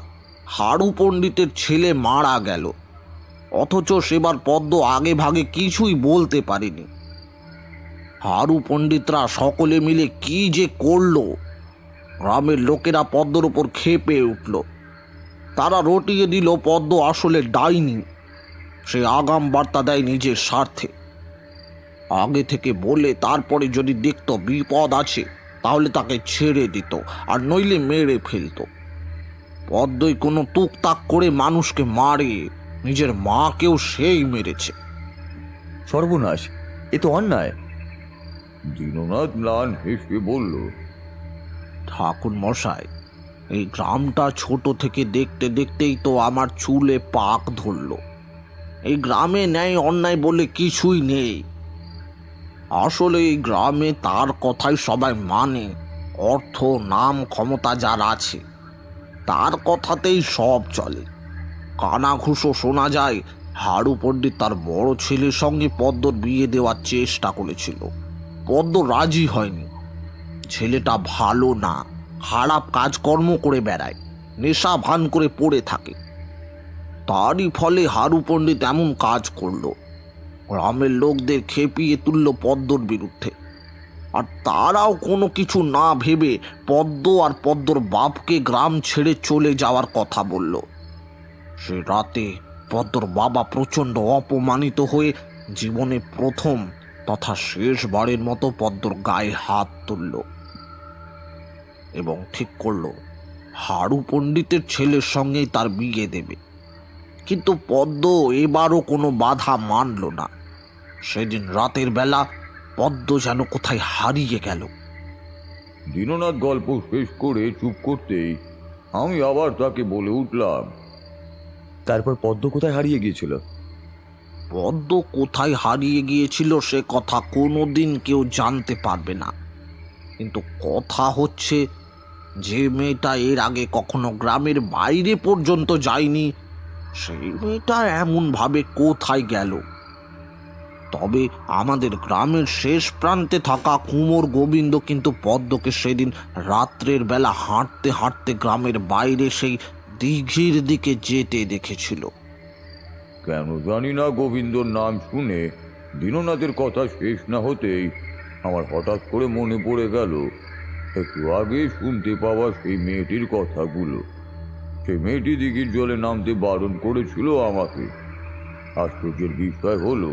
হাড়ু পণ্ডিতের ছেলে মারা গেল, অথচ সেবার পদ্ম আগে ভাগে কিছুই বলতে পারেনি। হাড়ু পণ্ডিতরা সকলে মিলে কি যে করলো, গ্রামের লোকেরা পদ্মর উপর ক্ষেপে উঠল। তারা রটিয়ে দিল পদ্ম আসলে ডাইনি। সে আগাম বার্তা দেয় নিজের স্বার্থে। আগে থেকে বলে তারপরে যদি দেখত বিপদ আছে তাহলে তাকে ছেড়ে দিত, আর নইলে মেরে ফেলত। পদ্মই কোনো তুকতাক করে মানুষকে মারে, নিজের মাকেও সেই মেরেছে। সর্বনাশ, এ তো অন্যায়। দীননাথ ম্লান হেসে বলল, ঠাকুর মশাই, এই গ্রামটা ছোট থেকে দেখতে দেখতেই তো আমার চুলে পাক ধরল। এই গ্রামে ন্যায় অন্যায় বলে কিছুই নেই। আসলে এই গ্রামে তার কথাই সবাই মানে। অর্থ, নাম, ক্ষমতা যার আছে তার কথাতেই সব চলে। কানাঘুষো শোনা যায় হাড়ু পণ্ডিত তার বড় ছেলের সঙ্গে পদ্মর বিয়ে দেওয়ার চেষ্টা করেছিল। পদ্ম রাজি হয়নি। ছেলেটা ভালো না, খারাপ কাজকর্ম করে বেড়ায়, নেশা ভান করে পড়ে থাকে। তারই ফলে হাড়ু পণ্ডিত এমন কাজ করলো। গ্রামের লোকদের খেপিয়ে তুলল পদ্মর বিরুদ্ধে। আর তারাও কোনো কিছু না ভেবে পদ্ম আর পদ্মর বাপকে গ্রাম ছেড়ে চলে যাওয়ার কথা বলল। সে রাতে পদ্মর বাবা প্রচণ্ড অপমানিত হয়ে জীবনে প্রথম তথা শেষবারের মতো পদ্মর গায়ে হাত তুলল এবং ঠিক করল হাড়ু পণ্ডিতের ছেলের সঙ্গেই তার বিয়ে দেবে। কিন্তু পদ্ম এবারও কোনো বাধা মানল না। সেদিন রাতের বেলা পদ্ম যেন কোথায় হারিয়ে গেল। দীননাথ গল্প শেষ করে চুপ করতেই আমি আবার তাকে বলে উঠলাম, তারপর পদ্ম কোথায় হারিয়ে গিয়েছিল? পদ্ম কোথায় হারিয়ে গিয়েছিল সে কথা কোনোদিন কেউ জানতে পারবে না। কিন্তু কথা হচ্ছে, যে মেয়েটা এর আগে কখনো গ্রামের বাইরে পর্যন্ত যায়নি, সেই মেয়েটা এমনভাবে কোথায় গেল? তবে আমাদের গ্রামের শেষ প্রান্তে থাকা কুমোর গোবিন্দ কিন্তু পদ্মকে সেদিন রাত্রের বেলা হাঁটতে হাঁটতে গ্রামের বাইরে সেই দিঘির দিকে যেতে দেখেছিল। কেন জানি না গোবিন্দর নাম শুনে দীননাথের কথা শেষ না হতেই আমার হঠাৎ করে মনে পড়ে গেল একটু আগে শুনতে পাওয়া সেই মেয়েটির কথাগুলো। সেই মেয়েটি দিঘির জলে নামতে বারণ করেছিল আমাকে। আশ্চর্যের বিষয় হলো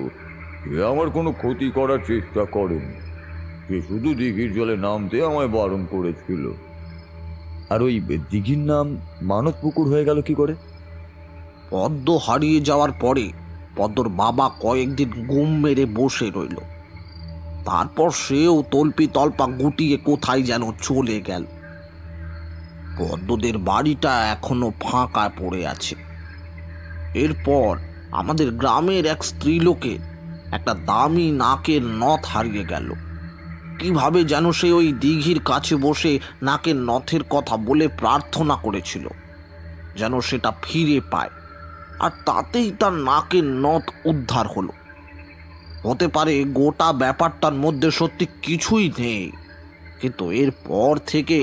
সে আমার কোনো ক্ষতি করার চেষ্টা করেনি। সে শুধু দিঘির জলে নামতে আমায় বারণ করেছিল। আর ওই দিঘির নাম মানত পুকুর হয়ে গেল কি করে? পদ্ম হারিয়ে যাওয়ার পরে পদ্মর বাবা কয়েকদিন গুম মেরে বসে রইল। তারপর সেও তল্পি তল্পা গুটিয়ে কোথায় যেন চলে গেল। পদ্মদের বাড়িটা এখনো ফাঁকা পড়ে আছে। এরপর আমাদের গ্রামের এক স্ত্রীলোকের একটা দামি নাকের নথ হারিয়ে গেল। কিভাবে যেন সে ওই দিঘির কাছে বসে নাকের নথের কথা বলে প্রার্থনা করেছিল যেন সেটা ফিরে পায়, আর তাতেই তার নাকের নথ উদ্ধার হলো। হতে পারে গোটা ব্যাপারটার মধ্যে সত্যি কিছুই নেই, কিন্তু এরপর থেকে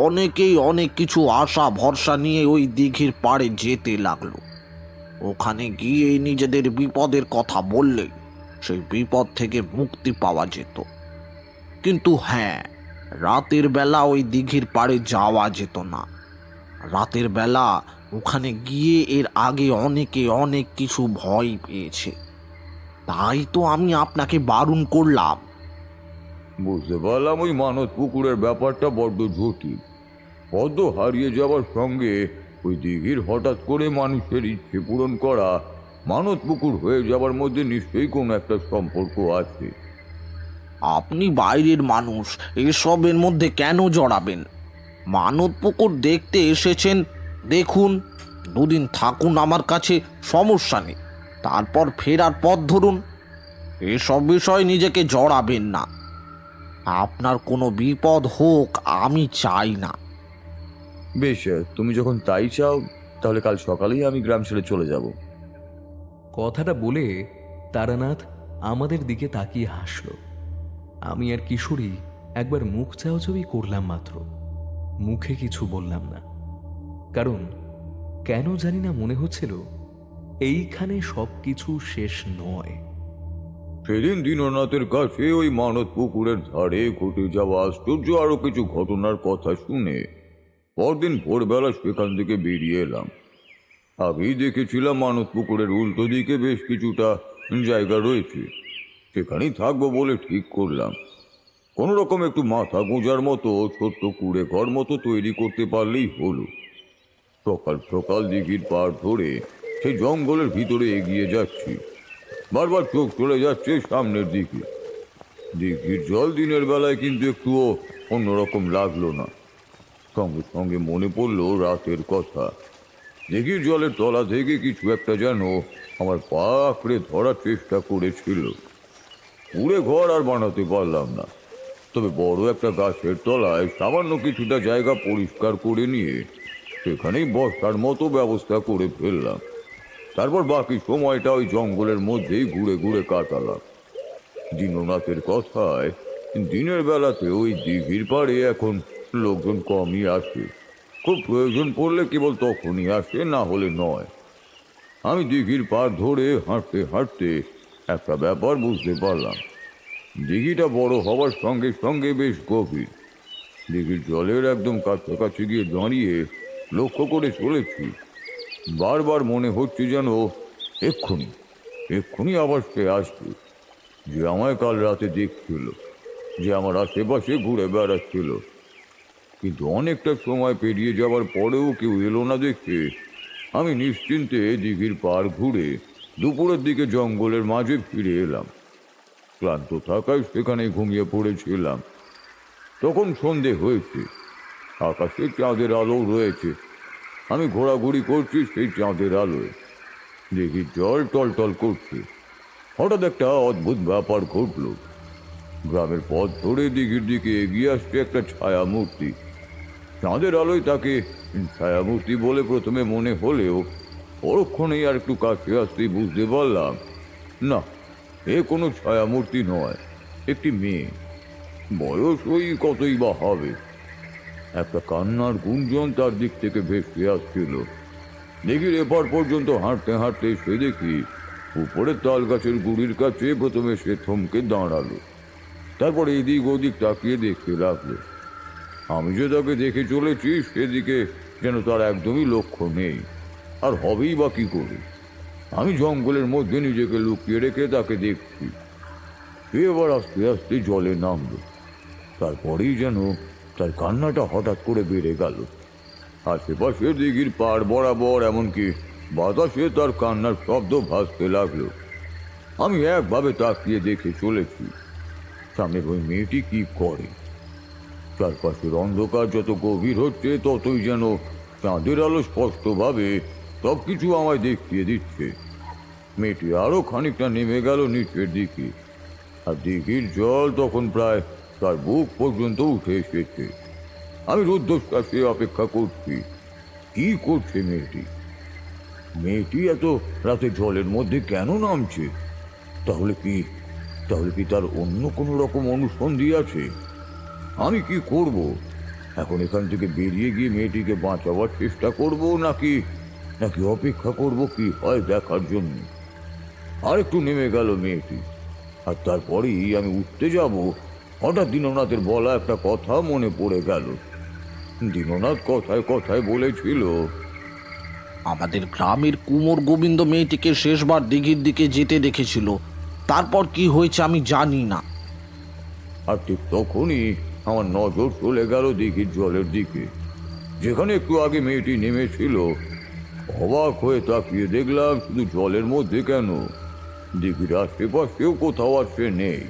অনেকেই অনেক কিছু আশা ভরসা নিয়ে ওই দিঘির পাড়ে যেতে লাগলো। ওখানে গিয়ে নিজেদের বিপদের কথা বললে সেই বিপদ থেকে মুক্তি পাওয়া যেত। কিন্তু হ্যাঁ, রাতের বেলা ওই দিঘির পাড়ে যাওয়া যেত না। রাতের বেলা ওখানে গিয়ে এর আগে অনেকে অনেক কিছু ভয় পেয়েছে। তাই তো আমি আপনাকে বারণ করলাম। বুঝতে পারলাম ওই মানত পুকুরের ব্যাপারটা বড্ড জটিল। পদ্ম হারিয়ে যাওয়ার সঙ্গে ওই দিঘির হঠাৎ করে মানুষের ইচ্ছে পূরণ করা মানত পুকুর হয়ে যাওয়ার মধ্যে নিশ্চয়ই কোনো একটা সম্পর্ক আছে। আপনি বাইরের মানুষ, এসবের মধ্যে কেন জড়াবেন? মানত পুকুর দেখতে এসেছেন, দেখুন, দুদিন থাকুন আমার কাছে, সমস্যা নেই। তারপর ফেরার পথ ধরুন। এসব বিষয়ে নিজেকে জড়াবেন না। আপনার কোনো বিপদ হোক আমি চাই না। বেশ, তুমি যখন তাই চাও তাহলে কাল সকালেই আমি গ্রাম ছেড়ে চলে যাব। কথাটা বলে তারানাথ আমাদের দিকে তাকিয়ে হাসল। আমি আর কিশোরী একবার মুখ চাওয়াচাওয়ি করলাম মাত্র, মুখে কিছু বললাম না। কারণ কেন জানি না মনে হচ্ছিল এইখানে সবকিছু শেষ নয়। সেদিন দীননাথের কাছে ওই মানত পুকুরের ধারে ঘটে যাওয়া আশ্চর্য আরো কিছু ঘটনার কথা শুনে পরদিন ভোরবেলা সেখান থেকে বেরিয়ে এলাম। আগেই দেখেছিলাম মানত পুকুরের উল্টো দিকে বেশ কিছুটা জায়গা রয়েছে, সেখানেই থাকবো বলে ঠিক করলাম। কোনো রকম একটু মাথা গোঁজার মতো ছোট্ট কুড়ে ঘর মতো তৈরি করতে পারলেই হলো। সকাল সকাল দিঘির পাড় ধরে সেই জঙ্গলের ভিতরে এগিয়ে যাচ্ছি। বারবার চোখ চলে যাচ্ছে সামনের দিকে। দিঘির জল দিনের বেলায় কিন্তু একটুও অন্যরকম লাগলো না। সঙ্গে সঙ্গে মনে পড়লো রাতের কথা। দিঘির জলের তলা থেকে কিছু একটা যেন আমার পা আঁকড়ে ধরার চেষ্টা করেছিল। কুড়ে ঘর আর বানাতে পারলাম না, তবে বড় একটা গাছের তলায় সামান্য কিছুটা জায়গা পরিষ্কার করে নিয়ে সেখানেই বসার মতো ব্যবস্থা করে ফেললাম। তারপর বাকি সময়টা ওই জঙ্গলের মধ্যেই ঘুরে ঘুরে কাটালাম। দীননাথের কথায় দিনের বেলাতে ওই দিঘির পাড়ে এখন লোকজন কমই আসে। খুব প্রয়োজন পড়লে কেবল তখনই আসে, না হলে নয়। আমি দিঘির পাড় ধরে হাঁটতে হাঁটতে একটা ব্যাপার বুঝতে পারলাম। দিঘিটা বড় হওয়ার সঙ্গে সঙ্গে বেশ গভীর। দিঘির জলের একদম কাছাকাছি গিয়ে দাঁড়িয়ে লক্ষ্য করে চলেছি। বারবার মনে হচ্ছে যেন এক্ষুনি এক্ষুনি আবার সে আসবে, যে আমায় কাল রাতে দেখছিল, যে আমার আশেপাশে ঘুরে বেড়াচ্ছিল। কিন্তু অনেকটা সময় পেরিয়ে যাওয়ার পরেও কেউ এলো না দেখে আমি নিশ্চিন্তে দিঘির পাড় ঘুরে দুপুরের দিকে জঙ্গলের মাঝে ফিরে এলাম। ক্লান্ত থাকায় সেখানে ঘুমিয়ে পড়েছিলাম। তখন সন্ধে হয়েছে, আকাশে চাঁদের আলো রয়েছে। আমি ঘোরাঘুরি করছি সেই চাঁদের আলোয়। দেখি জল টলটল করছে। হঠাৎ একটা অদ্ভুত ব্যাপার ঘটল। গ্রামের পথ ধরে দিঘির দিকে এগিয়ে আসছে একটা ছায়া মূর্তি। চাঁদের আলোয় তাকে ছায়ামূর্তি বলে প্রথমে মনে হলেও পরক্ষণেই আর একটু কাছে আসতেই বুঝতে পারলাম না, এ কোনো ছায়ামূর্তি নয়, একটি মেয়ে। বয়স ওই কতই বা হবে। একটা কান্নার গুঞ্জন তার দিক থেকে ভেসে আসছিল। দিঘির এপার পর্যন্ত হাঁটতে হাঁটতে সে দেখি উপরের তাল গাছের গুড়ির কাছে প্রথমে সে থমকে দাঁড়ালো। তারপর এদিক ওদিক তাকিয়ে দেখতে লাগলো। আমি যে তাকে দেখে চলেছি সেদিকে যেন তার একদমই লক্ষ্য নেই, আর হবেই বা কি করে। আমি জঙ্গলের মধ্যে নিজেকে লুকিয়ে রেখে তাকে দেখছি। সে এবার আস্তে আস্তে জলে নামলো। তারপরেই যেন তার কান্নাটা হঠাৎ করে বেড়ে গেল। আশেপাশে দিঘির পাড় বরাবর এমনকি বাতাসে তার কান্নার শব্দ ভাসতে লাগলো। আমি একভাবে তাকিয়ে দেখে চলেছি সামনের ওই মেয়েটি কি করে। চারপাশের অন্ধকার যত গভীর হচ্ছে ততই যেন চাঁদের আলো স্পষ্টভাবে সবকিছু আমায় দেখিয়ে দিচ্ছে। মেয়েটি আরো খানিকটা নেমে গেল নিচের দিকে, আর দিঘির জল তখন প্রায় তার বুক পর্যন্ত উঠে এসেছে। আমি রুদ্ধশ্বাসে অপেক্ষা করছি কি করছে মেয়েটি। মেয়েটি এত রাতে জলের মধ্যে কেন নামছে? তাহলে কি তার অন্য কোনো রকম অনুসন্ধি আছে? আমি কি করব এখন? এখান থেকে বেরিয়ে গিয়ে মেয়েটিকে বাঁচাবার চেষ্টা করব, নাকি নাকি অপেক্ষা করব কি হয় দেখার জন্য। আর একটু নেমে গেল মেয়েটি, আর তারপরেই আমি উঠতে যাব, হঠাৎ দীননাথের বলা একটা কথা মনে পড়ে গেল। দীননাথ কথায় কথায় বলেছিল, আমাদের গ্রামের কুমোর গোবিন্দ মেয়েটিকে শেষবার দিঘির দিকে যেতে দেখেছিল, তারপর কি হয়েছে আমি জানি না। আর ঠিক তখনই আমার নজর চলে গেল দিঘির জলের দিকে, যেখানে একটু আগে মেয়েটি নেমেছিল। অবাক হয়ে তাকিয়ে দেখলাম শুধু জলের মধ্যে কেন, দিঘির আশেপাশেও কোথাও আর সে নেই।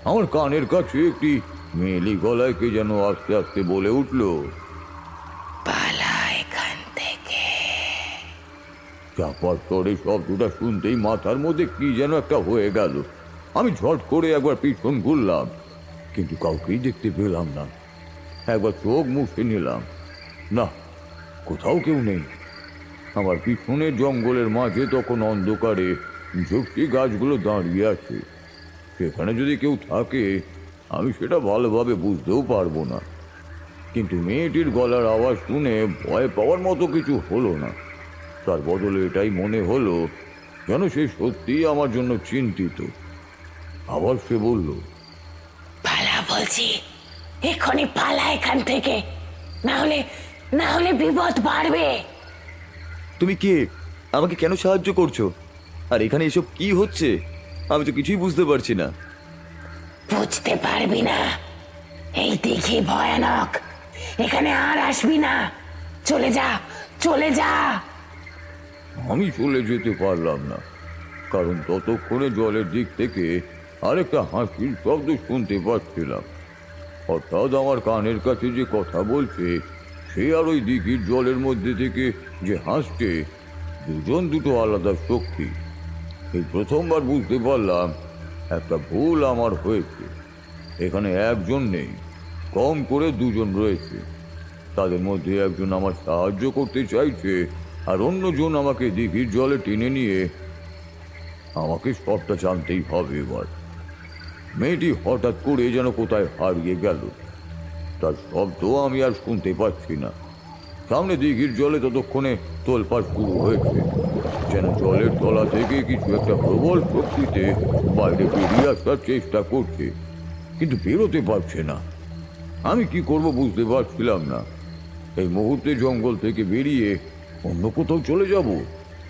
আমার কানের কাছে একটি মেয়েলি গলায় কে যেন আস্তে আস্তে বলে উঠল, পালা এখান থেকে। চাপার তরে শব্দটা শুনতেই মাথার মধ্যে কি যেন একটা হয়ে গেল। আমি ঝট করে একবার পিছন ঘুরলাম, কিন্তু কাউকেই দেখতে পেলাম না। একবার চোখ মুছে নিলাম, না, কোথাও কেউ নেই। আমার পিছনের জঙ্গলের মাঝে তখন অন্ধকারে ঝুঁকি গাছগুলো দাঁড়িয়ে আছে। সেখানে যদি কেউ থাকে আমি সেটা ভালোভাবে বুঝতেও পারবো না। কিন্তু মেয়েটির গলার আওয়াজ শুনে ভয় পাওয়ার মতো কিছু হলো না। তার বদলে এটাই মনে হলো যেন সে সত্যিই আমার জন্য চিন্তিত। আবার সে বলল, পালা বলছি, এক্ষুনি পালা এখান থেকে, না হলে বিপদ বাড়বে। তুমি কে? আমাকে কেন সাহায্য করছো? আর এখানে এসব কি হচ্ছে? আমি তো কিছুই বুঝতে পারছি না। বুঝতে পারবি না? এই দিঘি ভয়ানক, এখানে আর আসবি না। চলে যা, চলে যা। আমি চলে যেতে পারলাম না, কারণ ততক্ষণে জলের দিক থেকে আরেকটা হাসির শব্দ শুনতে পাচ্ছিলাম। অর্থাৎ আমার কানের কাছে যে কথা বলছে সে আর ওই দিঘির জলের মধ্যে থেকে যে হাসছে, দুজন দুটো আলাদা শক্তি। এই প্রথমবার বুঝতে পারলাম একটা ভুল আমার হয়েছে। এখানে একজন নেই, কম করে দুজন রয়েছে। তাদের মধ্যে একজন আমার সাহায্য করতে চাইছে, আর অন্যজন আমাকে দিঘির জলে টেনে নিয়ে আমাকে সবটা জানতেই হবে। এবার মেয়েটি হঠাৎ করে যেন কোথায় হারিয়ে গেল, তার শব্দ আমি আর শুনতে পাচ্ছি না। সামনে দিঘির জলে ততক্ষণে তোলপাড় শুরু হয়েছে, যেন জলের তলা থেকে কিছু একটা প্রবল শক্তিতে বাইরে বেরিয়ে আসার চেষ্টা করছে, কিন্তু বেরোতে পারছে না। আমি কি করব বুঝতে পারছিলাম না। এই মুহূর্তে জঙ্গল থেকে বেরিয়ে অন্য কোথাও চলে যাব,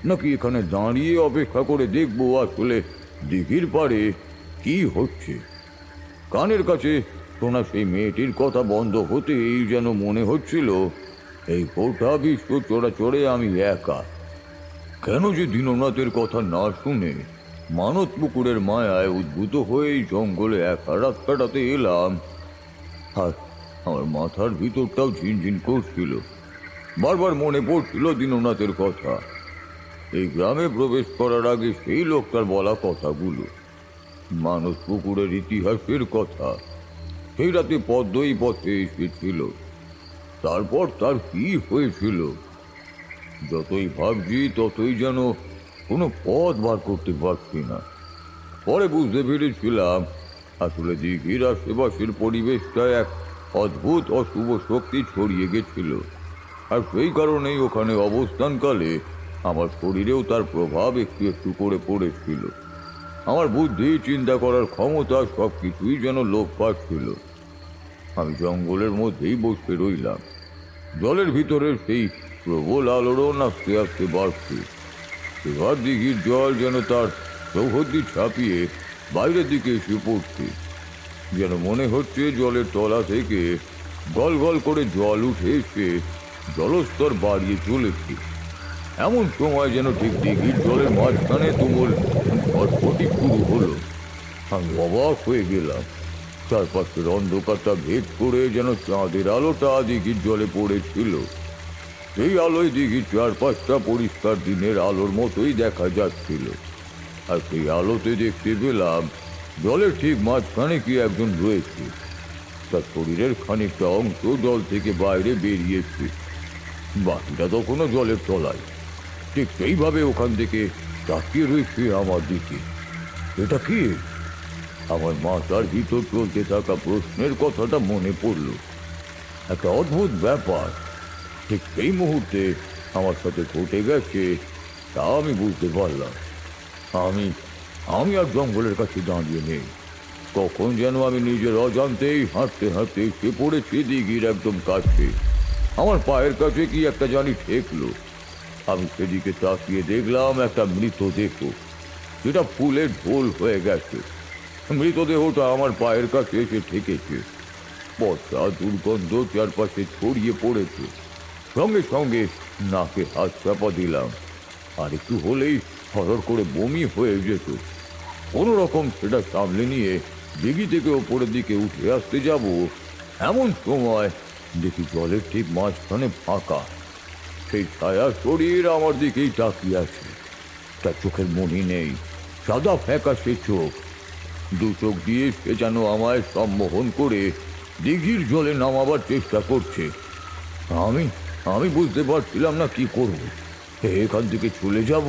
নাকি এখানে দাঁড়িয়ে অপেক্ষা করে দেখবো আসলে দিঘির পাড়ে কি হচ্ছে। কানের কাছে শোনা সেই মেয়েটির কথা বন্ধ হতেই যেন মনে হচ্ছিল এই গোটা বিশ্ব চড়ে আমি একা। কেন যে দীননাথের কথা না শুনে মানত পুকুরের মায়ায় উদ্ভূত হয়ে এই জঙ্গলে একা রাত কাটাতে এলাম। আর আমার মাথার ভিতরটাও ঝিনঝিন করছিল। বারবার মনে পড়ছিল দীননাথের কথা, এই গ্রামে প্রবেশ করার আগে সেই লোকটার বলা কথাগুলো, মানস পুকুরের ইতিহাসের কথা। সেই রাতে পদ্ম এই পথে এসেছিল, তারপর তার কি হয়েছিল। যতই ভাবছি ততই যেন কোনো পথ বার করতে পারছি না। পরে বুঝতে পেরেছিলাম আসলে দিঘির আশেপাশের পরিবেশটা এক অদ্ভুত অশুভ শক্তি ছড়িয়ে গেছিল, আর সেই কারণেই ওখানে অবস্থানকালে আমার শরীরেও তার প্রভাব একটু একটু করে পড়েছিল। আমার বুদ্ধি, চিন্তা করার ক্ষমতা সব কিছুই যেন লোপ পাচ্ছিল। আমি জঙ্গলের মধ্যেই বসে রইলাম। জলের ভিতরে সেই প্রবল আলোড়ন আস্তে আস্তে বাড়ছে। এবার দিঘির জল যেন তার চৌহদ্দি ছাপিয়ে বাইরের দিকে এসে পড়ছে। যেন মনে হচ্ছে জলের তলা থেকে গল গল করে জল উঠে এসে জলস্তর বাড়িয়ে চলেছে। এমন সময় যেন ঠিক দিঘির জলের মাঝখানে তুমুল ছটফটি শুরু হলো। আমি অবাক হয়ে গেলাম। চারপাশের অন্ধকারটা ভেদ করে যেন চাঁদের আলোটা দিঘির জলে পড়েছিল। সেই আলোয় দিঘির চারপাশটা পরিষ্কার দিনের আলোর মতোই দেখা যাচ্ছিল। আর সেই আলোতে দেখতে পেলাম জলের ঠিক মাঝখানে কি একজন রয়েছে। তার শরীরের খানিকটা অংশ জল থেকে বাইরে বেরিয়েছে, বাকিটা তখনও জলের তলায়। ঠিক সেইভাবে ওখান থেকে তাকিয়ে রয়েছে আমার দিকে। এটা কি? আমার মাথার ভিতর চলতে থাকা প্রশ্নের কথাটা মনে পড়ল। একটা অদ্ভুত ব্যাপার ঠিক সেই মুহূর্তে আমার সাথে ঘটে গেছে তা আমি বুঝতে পারলাম। আমি আমি আর জঙ্গলের কাছে দাঁড়িয়ে নেই। কখন যেন আমি নিজের অজান্তেই হাঁটতে হাঁটতে এসে পড়েছি দিঘির একদম কাছে। আমার পায়ের কাছে কি একটা জানি ঠেকলো। আমি সেদিকে তাকিয়ে দেখলাম একটা মৃতদেহ, যেটা ফুলের ঢোল হয়ে গেছে। মৃতদেহটা আমার পায়ের কাছে এসে ঠেকেছে। বর্ষা দুর্গন্ধ চারপাশে ছড়িয়ে পড়েছে। সঙ্গে সঙ্গে নাকে হাত চাপা দিলাম। আর একটু হলেই হরর করে বমি হয়ে যেত। কোনো রকম সেটা সামলে নিয়ে দিঘি থেকে ওপরের দিকে উঠে আসতে যাব, এমন সময় দেখি জলের ঠিক মাঝখানে ফাঁকা। সেই ছায়া শরীর আমার দিকেই তাকিয়ে আছে। তার চোখের মনি নেই, সাদা ফ্যাকাশে চোখ। দু চোখ দিয়ে সে যেন আমায় সম্মোহন করে দিঘির জলে নামাবার চেষ্টা করছে। আমি আমি বুঝতে পারছিলাম না কি করব। এখান থেকে চলে যাব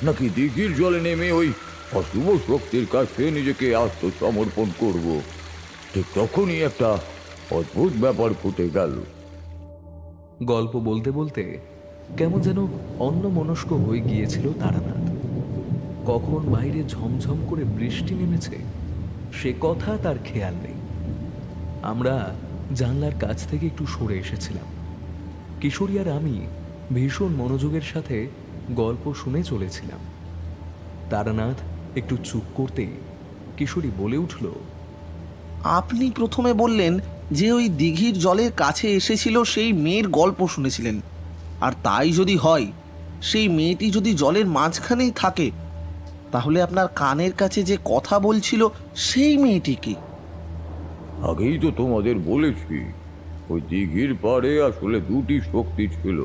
নাকি দিঘির জলে নেমে ওই অশুভ শক্তির কাছে নিজেকে আত্মসমর্পণ করব। ঠিক তখনই একটা অদ্ভুত ব্যাপার ঘটে গেল। গল্প বলতে বলতে কেমন যেন অন্যমনস্ক হয়ে গিয়েছিল তারানাথ। কখন বাইরে ঝমঝম করে বৃষ্টি নেমেছে সে কথা তার খেয়াল নেই। আমরা জানলার কাছ থেকে একটু সরে এসেছিলাম। কিশোরী আর আমি ভীষণ মনোযোগের সাথে গল্প শুনে চলেছিলাম। তারানাথ একটু চুপ করতেই কিশোরী বলে উঠল, আপনি প্রথমে বললেন যে ওই দিঘির জলের কাছে এসেছিল সেই মেয়ের গল্প শুনেছিলেন। আর তাই যদি হয়, সেই মেয়েটি যদি জলের মাঝখানেই থাকে, তাহলে আপনার কানের কাছে যে কথা বলছিল সেই মেয়েটি কি? আগেই তো তোমাদের বলেছি, ওই দিঘির পাড়ে আসলে দুটি শক্তি ছিল।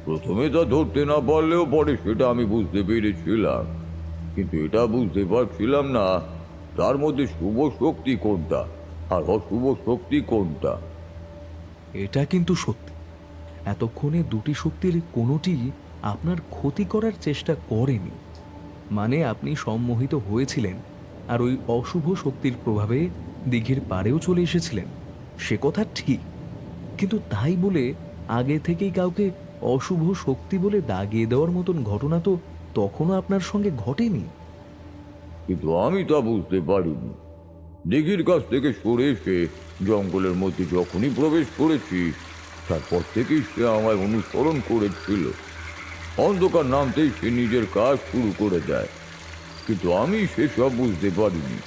প্রথমে তা ধরতে না পারলেও পরে সেটা আমি বুঝতে পেরেছিলাম। কিন্তু এটা বুঝতে পারছিলাম না তার মধ্যে শুভ শক্তি কোনটা আর অশুভ শক্তি কোনটা। এটা কিন্তু সত্যি। এতক্ষণে দুটি শক্তির কোনোটি আপনার ক্ষতি করার চেষ্টা করেনি। মানে আপনি সম্মোহিত হয়েছিলেন আর ওই অশুভ শক্তির প্রভাবে দিঘির পাড়েও চলে এসেছিলেন, সে কথা ঠিক। কিন্তু তাই বলে আগে থেকেই কাউকে অশুভ শক্তি বলে দাগিয়ে দেওয়ার মতন ঘটনা তো তখনও আপনার সঙ্গে ঘটেনি। কিন্তু আমি তা বুঝতে পারিনি। দিঘির কাছ থেকে সরে এসে জঙ্গলের মধ্যে যখনই প্রবেশ করেছি, তারপর থেকেই সে আমায় অনুসরণ করেছিল। অন্ধকার নামতেই সে নিজের কাজ শুরু করে দেয়। কিন্তু আমি সেসব বুঝতে পারিনি।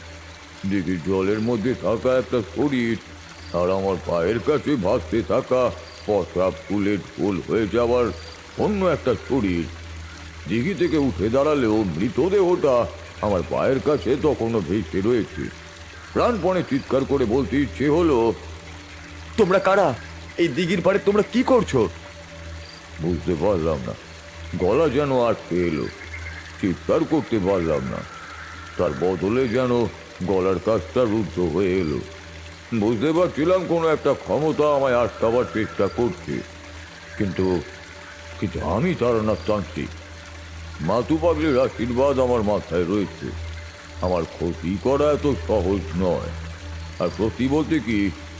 দিঘির জলের মধ্যে থাকা একটা শরীর আর আমার পায়ের কাছে ভাসতে থাকা পশা ফুলের ঢোল হয়ে যাওয়ার অন্য একটা শরীর। দিঘি থেকে উঠে দাঁড়ালেও মৃতদেহটা আমার পায়ের কাছে তখনও ভেসে রয়েছে। প্রাণপণে চিৎকার করে বলতে ইচ্ছে হলো, তোমরা কারা? এই দিঘির পাড়ে তোমরা কি করছো? বুঝতে পারলাম না। গলা যেন আটকে এলো। চিৎকার করতে পারলাম না। তার বদলে যেন গলার কাছটা রুদ্ধ হয়ে এলো। বুঝতে পারছিলাম কোনো একটা ক্ষমতা আমায় আটকাবার চেষ্টা করছে। কিন্তু কিন্তু আমি তারানাথ তান্ত্রিক। মাতু পাগলির আশীর্বাদ আমার মাথায় রয়েছে। আমার ক্ষতি করা এত সহজ নয়। আর ক্ষতি বলতে কি,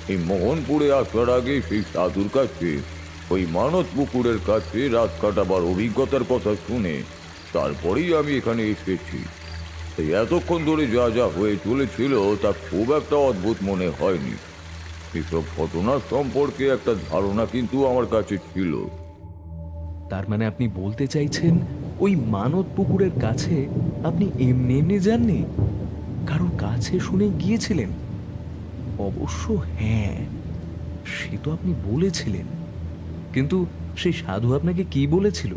এই মোহনপুরে আসার আগে সেই সাধুর কাছে, ওই মানত পুকুরের কাছে রাত কাটাবার অভিজ্ঞতার কথা শুনে তারপরেই আমি এখানে এসেছি। এই এতক্ষণ ধরে যা যা হয়ে চলেছিল তা খুব একটা অদ্ভুত মনে হয়নি। এসব ঘটনা সম্পর্কে একটা ধারণা কিন্তু আমার কাছে ছিল। তার মানে আপনি বলতে চাইছেন ওই মানত পুকুরের কাছে আপনি এমনি এমনি যাননি, কারোর কাছে শুনে গিয়েছিলেন? অবশ্য হ্যাঁ, সে তো আপনি বলেছিলেন, কিন্তু সেই সাধু আপনাকে কি বলেছিল?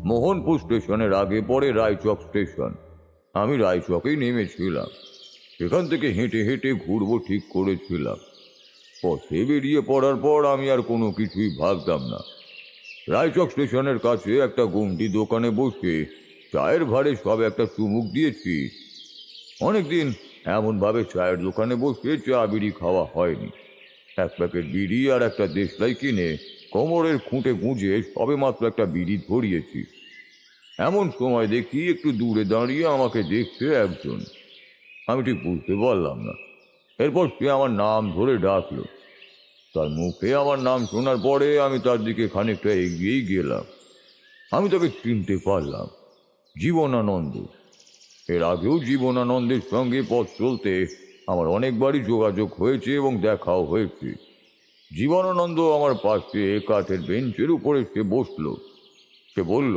মোহনপুর স্টেশনের আগে পড়ে রায়চক স্টেশন। আমি রায়চকেই নেমেছিলাম। সেখান থেকে হেঁটে হেঁটে ঘুরবো ঠিক করেছিলাম। পথে বেরিয়ে পড়ার পর আমি আর কোনো কিছুই ভাবতাম না। রায়চক স্টেশনের কাছে একটা গুমটি দোকানে বসে চায়ের ভাড়ে সব একটা চুমুক দিয়েছি। অনেকদিন এমনভাবে চায়ের দোকানে বসে চা বিড়ি খাওয়া হয়নি। এক প্যাকেট বিড়ি আর একটা দেশলাই কিনে কোমরের খুঁটে গুঁজে সবে মাত্র একটা বিড়ি ধরিয়েছি। এমন সময় দেখি একটু দূরে দাঁড়িয়ে আমাকে দেখছে একজন। আমি ঠিক বুঝতে পারলাম না। এরপর সে আমার নাম ধরে ডাকলো। তার মুখে আমার নাম শোনার পরে আমি তার দিকে খানিকটা এগিয়েই গেলাম। আমি তাকে চিনতে পারলাম, জীবনানন্দ। এর আগেও জীবনানন্দের সঙ্গে পথ চলতে আমার অনেকবারই যোগাযোগ হয়েছে এবং দেখাও হয়েছে। জীবনানন্দ আমার পাশে কাঠের বেঞ্চের উপরে সে বসলো। সে বলল,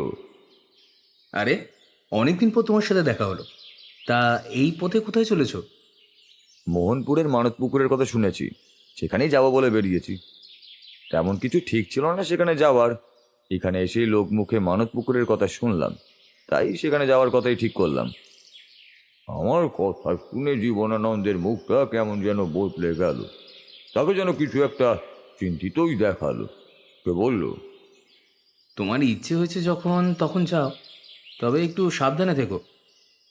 আরে, অনেকদিন পর তোমার সাথে দেখা হলো। তা এই পথে কোথায় চলেছো? মোহনপুরের মানত পুকুরের কথা শুনেছি, সেখানেই যাবো বলে বেরিয়েছি। তেমন কিছু ঠিক ছিল না সেখানে যাওয়ার। এখানে এসেই লোক মুখে মানত পুকুরের কথা শুনলাম, তাই সেখানে যাওয়ার কথাই ঠিক করলাম। আমার কথা শুনে জীবনানন্দের মুখটা কেমন যেন বদলে গেল। তাকে যেন কিছু একটা চিন্তিতই দেখালো। সে বলল, তোমার ইচ্ছে হয়েছে যখন তখন যাও, তবে একটু সাবধানে থেকো।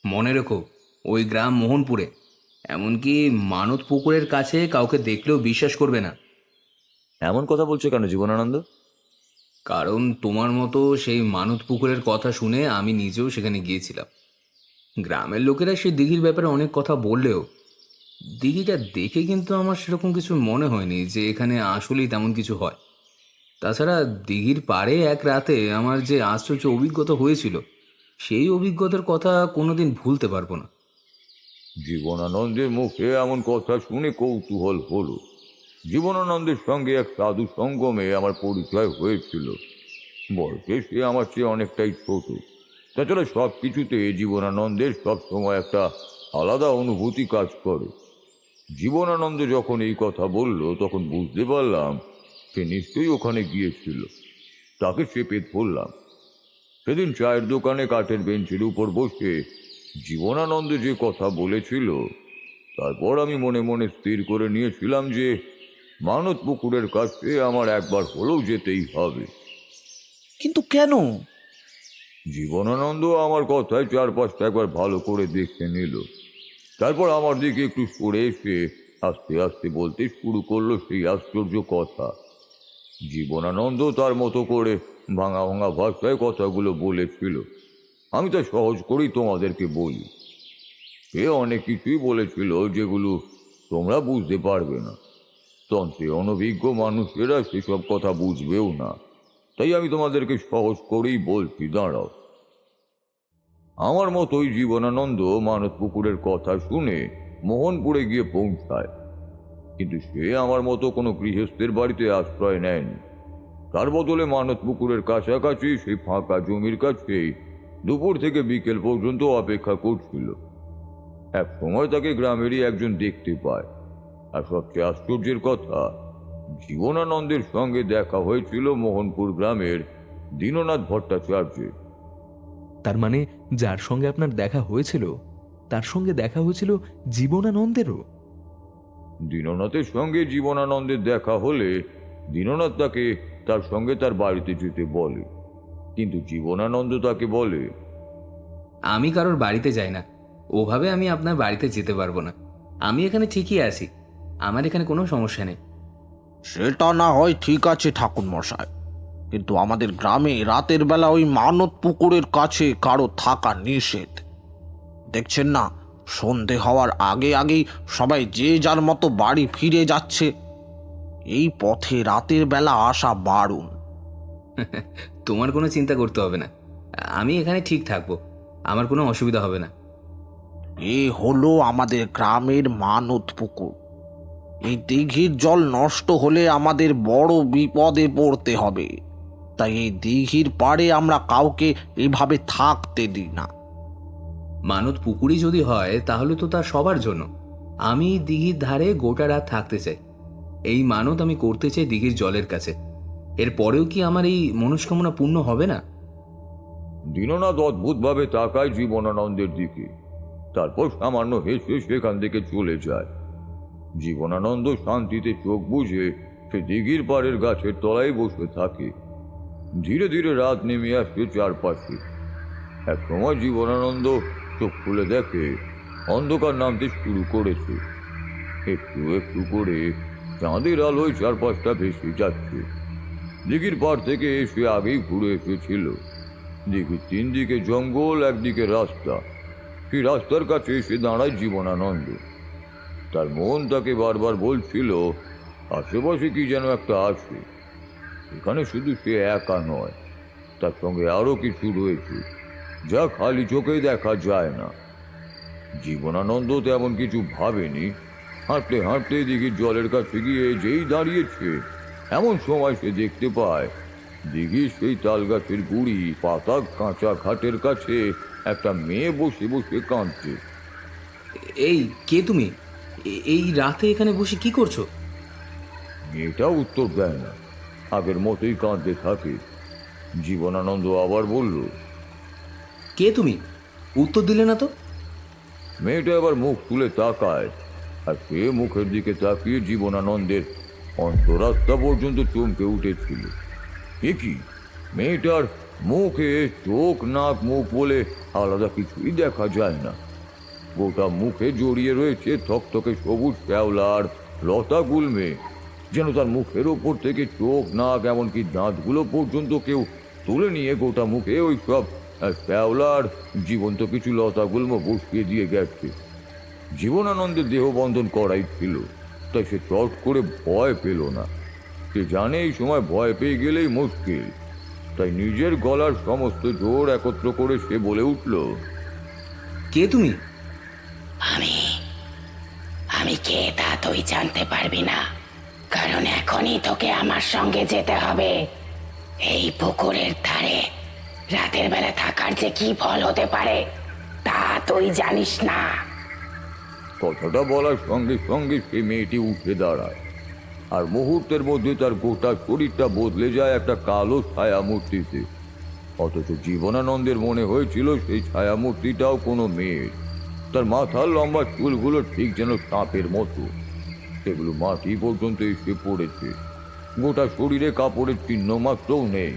মনে রেখো, ওই গ্রাম মোহনপুরে, এমনকি মানত পুকুরের কাছে কাউকে দেখলেও বিশ্বাস করবে না। এমন কথা বলছো কেন জীবনানন্দ? কারণ তোমার মতো সেই মানত পুকুরের কথা শুনে আমি নিজেও সেখানে গিয়েছিলাম। গ্রামের লোকেরা সেই দিঘির ব্যাপারে অনেক কথা বললেও দিঘিটা দেখে কিন্তু আমার সেরকম কিছু মনে হয়নি যে এখানে আসলেই তেমন কিছু হয়। তাছাড়া দিঘির পাড়ে এক রাতে আমার যে আশ্চর্য অভিজ্ঞতা হয়েছিল, সেই অভিজ্ঞতার কথা কোনোদিন ভুলতে পারবো না। জীবনানন্দের মুখে এমন কথা শুনে কৌতূহল হলো। জীবনানন্দের সঙ্গে এক সাধু সঙ্গমে আমার পরিচয় হয়েছিল। বয়সে সে আমার চেয়ে অনেকটাই ছোট। তাছাড়া সব কিছুতে জীবনানন্দের সবসময় একটা আলাদা অনুভূতি কাজ করে। জীবনানন্দ যখন এই কথা বলল তখন বুঝতে পারলাম সে নিশ্চয়ই ওখানে গিয়েছিল। তাকে চেপে ধরলাম। সেদিন চায়ের দোকানে কাঠের বেঞ্চের উপর বসে জীবনানন্দ যে কথা বলেছিল, তারপর আমি মনে মনে স্থির করে নিয়েছিলাম যে মানত পুকুরের কাছে আমার একবার হলেও যেতেই হবে। কিন্তু কেন? জীবনানন্দ আমার কথায় চারপাশটা একবার ভালো করে দেখে নিল। তারপর আমার দিকে একটু সরে এসে আস্তে আস্তে বলতে শুরু করলো সেই আশ্চর্য কথা। জীবনানন্দ তার মতো করে ভাঙা ভাঙা ভাষায় কথাগুলো বলেছিল। আমি তা সহজ করেই তোমাদেরকে বলি। সে অনেক কিছুই বলেছিল যেগুলো তোমরা বুঝতে পারবে না। তন্ত্রে অনভিজ্ঞ মানুষেরা সেসব কথা বুঝবেও না। তাই আমি তোমাদেরকে সহজ করেই বলছি, দাঁড়াও। আমার মতোই জীবনানন্দ মানত পুকুরের কথা শুনে মোহনপুরে গিয়ে পৌঁছায়। কিন্তু সে আমার মতো কোনো গৃহস্থের বাড়িতে আশ্রয় নেয়নি। তার বদলে মানত পুকুরের কাছাকাছি সেই ফাঁকা জমির কাছেই দুপুর থেকে বিকেল পর্যন্ত অপেক্ষা করছিল। এক সময় তাকে গ্রামেরই একজন দেখতে পায়। আর সবচেয়ে আশ্চর্যের কথা, জীবনানন্দের সঙ্গে দেখা হয়েছিল মোহনপুর গ্রামের দীননাথ ভট্টাচার্যের। তার মানে যার সঙ্গে আপনার দেখা হয়েছিল তার সঙ্গে দেখা হয়েছিল জীবনানন্দেরও? দীননাথের সঙ্গে জীবনানন্দের দেখা হলে দীননাথ তাকে তার সঙ্গে তার বাড়িতে যেতে বলে। কিন্তু জীবনানন্দ তাকে বলে, আমি কারোর বাড়িতে যাই না, ওভাবে আমি আপনার বাড়িতে যেতে পারবো না। আমি এখানে ঠিকই আছি, আমার এখানে কোনো সমস্যা নেই। সেটা না হয় ঠিক আছে ঠাকুর মশাই, কিন্তু আমাদের গ্রামে রাতের বেলা ওই মানত পুকুরের কাছে কারো থাকা নিষেধ। দেখছেন না, সন্ধে হওয়ার আগে আগেই সবাই যে যার মতো বাড়ি ফিরে যাচ্ছে। এই পথে রাতের বেলা আসা বারণ। তোমার কোনো চিন্তা করতে হবে না, আমি এখানে ঠিক থাকবো, আমার কোনো অসুবিধা হবে না। এ হলো আমাদের গ্রামের মানত পুকুর। এই দিঘির জল নষ্ট হলে আমাদের বড় বিপদে পড়তে হবে। তাই এই দিঘির পাড়ে আমরা কাউকে এভাবে থাকতে দিই না। মানত পুকুরই যদি হয় তাহলে তো তার সবার জন্য। আমি দিঘির ধারে গোটা রাত থাকতে চাই। এই মানত আমি করতে চাই দিঘির জলের কাছে। এর পরেও কি আমার এই মনস্কামনা পূর্ণ হবে না? দীননাথ অদ্ভুতভাবে তাকায় জীবনানন্দের দিকে, তারপর সামান্য হেসে সেখান থেকে চলে যায়। জীবনানন্দ শান্তিতে চোখ বুজে সে দিঘির পাড়ের গাছের তলায় বসে থাকে। ধীরে ধীরে রাত নেমে আসছে চারপাশে। এক সময় জীবনানন্দ চোখ খুলে দেখে অন্ধকার নামতে শুরু করেছে। একটু একটু করে চাঁদের আলোয় চারপাশটা ভেসে যাচ্ছে। দিঘির পাড় থেকে সে আগেই ঘুরে এসেছিল। দিঘির 3 দিকে জঙ্গল, একদিকে রাস্তা। সেই রাস্তার কাছে এসে দাঁড়ায় জীবনানন্দ। তার মন তাকে বারবার বলছিল আশেপাশে কি যেন একটা আছে। এখানে শুধু সে একা নয়, তার সঙ্গে আরো কিছু রয়েছে যা খালি চোখে দেখা যায় না। জীবনানন্দ তেমন কিছু ভাবেনি। হাঁটতে হাঁটতে দিঘির জলের কাছে গিয়ে যেই দাঁড়িয়েছে, এমন সময় সে দেখতে পায় দিঘির সেই তাল গাছের গুড়ি পাতা কাঁচা ঘাটের কাছে একটা মেয়ে বসে বসে কাঁদছে। এই কে তুমি? এই রাতে এখানে বসে কি করছো? মেয়েটা উত্তর দেয় না, আগের মতোই কাঁদতে থাকে। জীবনানন্দ আবার বলল, কে তুমি? উত্তর দিলে না তো। মেয়েটা আবার মুখ তুলে তাকায়, আর সে মুখের দিকে তাকিয়ে জীবনানন্দের অন্তরাত্মা পর্যন্ত চমকে উঠেছিল। এ কি, মেয়েটার মুখে চোখ নাক মুখ বলে আলাদা কিছুই দেখা যায় না। গোটা মুখে জড়িয়ে রয়েছে থকথকে সবুজ শ্যাওলার লতা গুলমে, যেন তার মুখের ওপর থেকে চোখ নাক এমনকি দাঁতগুলো পর্যন্ত কেউ তুলে নিয়ে গোটা মুখে ওই সব শ্যাওলার জীবন্ত কিছু লতা গুল্ম বসিয়ে দিয়ে গেছে। জীবনানন্দের দেহ বন্ধন করাই ছিল, তাই সে চট করে ভয় পেল না। সে জানে এই সময় ভয় পেয়ে গেলেই মুশকিল। তাই নিজের গলার সমস্ত জোর একত্র করে সে বলে উঠল, কে তুমি? আমি কে তা তুই জানতে পারবি না, কারণ এখনই তোকে আমার সঙ্গে যেতে হবে। এই পুকুরের ধারে রাতের বেলা থাকার যে কি ফল হতে পারে তা তুই জানিস না। কথাটা বলার সঙ্গে সঙ্গে সে মেয়েটি উঠে দাঁড়ায়, আর মুহূর্তের মধ্যে তার গোটা শরীরটা বদলে যায় একটা কালো ছায়া মূর্তিতে। অথচ জীবনানন্দের মনে হয়েছিল সেই ছায়া মূর্তিটাও কোনো মেয়ের। তার মাথার লম্বা চুলগুলো ঠিক যেন সাপের মতো, সেগুলো মাটি পর্যন্ত এসে পড়েছে। গোটা শরীরে কাপড়ের চিহ্ন মাত্রও নেই।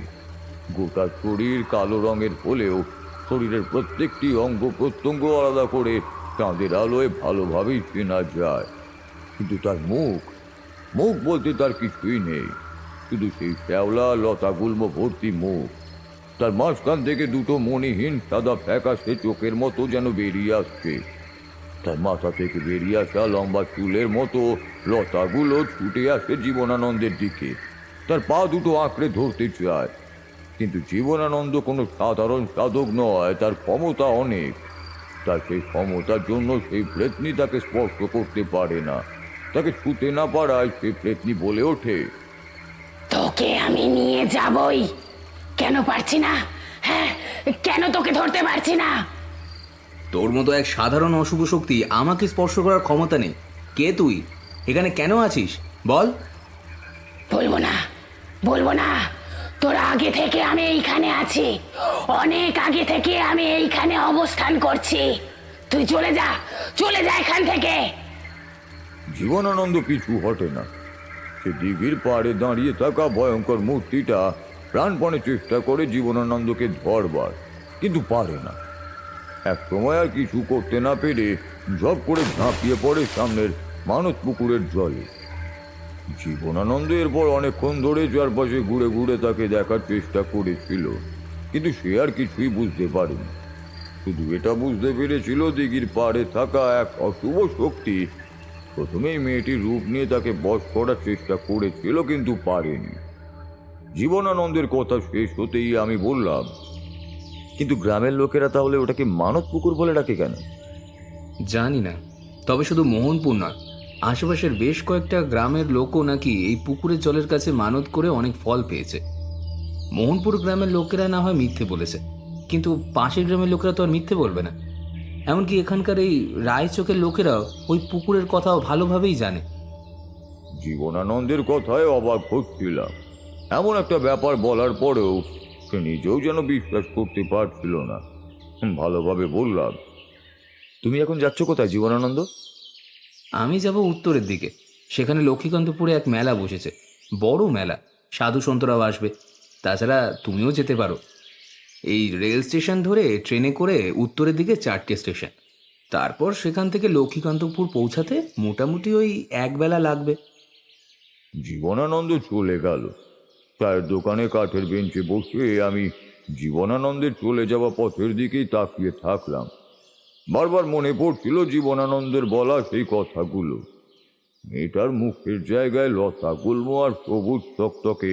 গোটা শরীর কালো রঙের হলেও শরীরের প্রত্যেকটি অঙ্গ প্রত্যঙ্গ আলাদা করে চাঁদের আলোয় ভালোভাবেই চেনা যায়। কিন্তু তার মুখ বলতে তার কিছুই নেই, শুধু সেই শ্যাওলা লতা গুল্ম ভর্তি মুখ। তার মাঝখান থেকে দুটো মণিহীন সাদা ফ্যাকাশে চোখের মতো যেন বেরিয়ে আসছে। তার মাথা থেকে বেরিয়ে আসা লম্বা চুলের মতো লতাগুলো ছুটে আসে জীবনানন্দের দিকে। তার পা দুটো আঁকড়ে ধরতে চায়, কিন্তু জীবনানন্দ কোনো সাধারণ সাধক নয়, তার ক্ষমতা অনেক। তার সেই ক্ষমতার জন্য সেই প্রেতনি তাকে স্পর্শ করতে পারে না। তাকে ছুতে না পারায় সেই প্রেতনি বলে ওঠে, তোকে আমি নিয়ে যাবই। কেন পারছি না? হ্যাঁ, কেন তোকে ধরতে পারছি না? তোর মতো এক সাধারণ অশুভ শক্তি আমাকে স্পর্শ করার ক্ষমতা নেই। কে তুই? এখানে কেন আছিস বল। বলবো না। তোর আগে থেকে আমি এইখানে আছি, অনেক আগে থেকে আমি এইখানে অবস্থান করছি। তুই চলে যা এখান থেকে। জীবনানন্দ পিছু হটে না। সে দিঘির পাড়ে দাঁড়িয়ে থাকা ভয়ঙ্কর মূর্তিটা প্রাণপণে চেষ্টা করে জীবনানন্দকে ধরবার, কিন্তু পারে না। এক সময় আর কিছু করতে না পেরে ঝপ করে ঝাঁপিয়ে পড়ে সামনের মানত পুকুরের জলে। জীবনানন্দ এরপর অনেকক্ষণ ধরে চারপাশে ঘুরে ঘুরে তাকে দেখার চেষ্টা করেছিল, কিন্তু সে আর কিছুই বুঝতে পারেনি। শুধু এটা বুঝতে পেরেছিল দিঘির পাড়ে থাকা এক অশুভ শক্তি প্রথমেই মেয়েটির রূপ নিয়ে তাকে বশ করার চেষ্টা করেছিল, কিন্তু পারেনি। জীবনানন্দের কথা শেষ হতেই আমি বললাম, কিন্তু গ্রামের লোকেরা তাহলে ওটাকে মানত পুকুর বলে ডাকে কেন? জানি না, তবে শুধু মোহনপুর নয়, আশেপাশের বেশ কয়েকটা গ্রামের লোকও নাকি এই পুকুরের জলের কাছে মানত করে অনেক ফল পেয়েছে। মোহনপুর গ্রামের লোকেরা না হয় মিথ্যে বলেছে, কিন্তু পাশের গ্রামের লোকেরা তো আর মিথ্যে বলবে না। এমনকি এখানকার এই রায়চকের লোকেরাও ওই পুকুরের কথাও ভালোভাবেই জানে। জীবনানন্দের কথায় অবাক হচ্ছিলাম। এমন একটা ব্যাপার বলার পরেও সে নিজেও যেন বিশ্বাস করতে পারছিল না। ভালোভাবে বললাম, তুমি এখন যাচ্ছ কোথায় জীবনানন্দ? আমি যাব উত্তরের দিকে। সেখানে লক্ষ্মীকান্তপুরে এক মেলা বসেছে, বড় মেলা, সাধু সন্তরাও আসবে। তাছাড়া তুমিও যেতে পারো। এই রেল স্টেশন ধরে ট্রেনে করে উত্তরের দিকে 4টে স্টেশন, তারপর সেখান থেকে লক্ষ্মীকান্তপুর পৌঁছাতে মোটামুটি ওই একবেলা লাগবে। জীবনানন্দ চলে গেল। চায়ের দোকানে কাঠের বেঞ্চে বসে আমি জীবনানন্দের চলে যাওয়া পথের দিকেই তাকিয়ে থাকলাম। বারবার মনে পড়ছিল জীবনানন্দের বলা সেই কথাগুলো। মেয়েটার মুখের জায়গায় লতা গুল্ম আর সবুজ টকটকে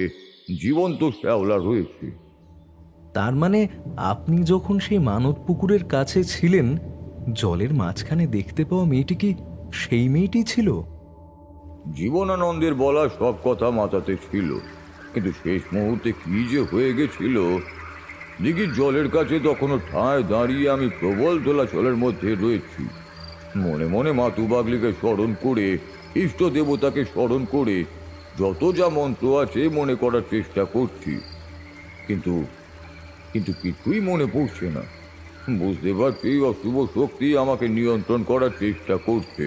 জীবন্ত শ্যাওলা রয়েছে। তার মানে আপনি যখন সেই মানত পুকুরের কাছে ছিলেন, জলের মাঝখানে দেখতে পাওয়া মেয়েটি কি সেই মেয়েটি ছিল? জীবনানন্দের বলা সব কথা মাথাতে ছিল, কিন্তু শেষ মুহূর্তে কি যে হয়ে গেছিল। দিঘির জলের কাছে তখনও ঠায় দাঁড়িয়ে আমি প্রবল দোলাচলের মধ্যে রয়েছি। মনে মনে মাতু বাগলিকে স্মরণ করে, ইষ্ট দেবতাকে স্মরণ করে যত যা মন্ত্র আছে মনে করার চেষ্টা করছি, কিন্তু কিন্তু কিছুই মনে পড়ছে না। বুঝতে পারছি অশুভ শক্তি আমাকে নিয়ন্ত্রণ করার চেষ্টা করছে।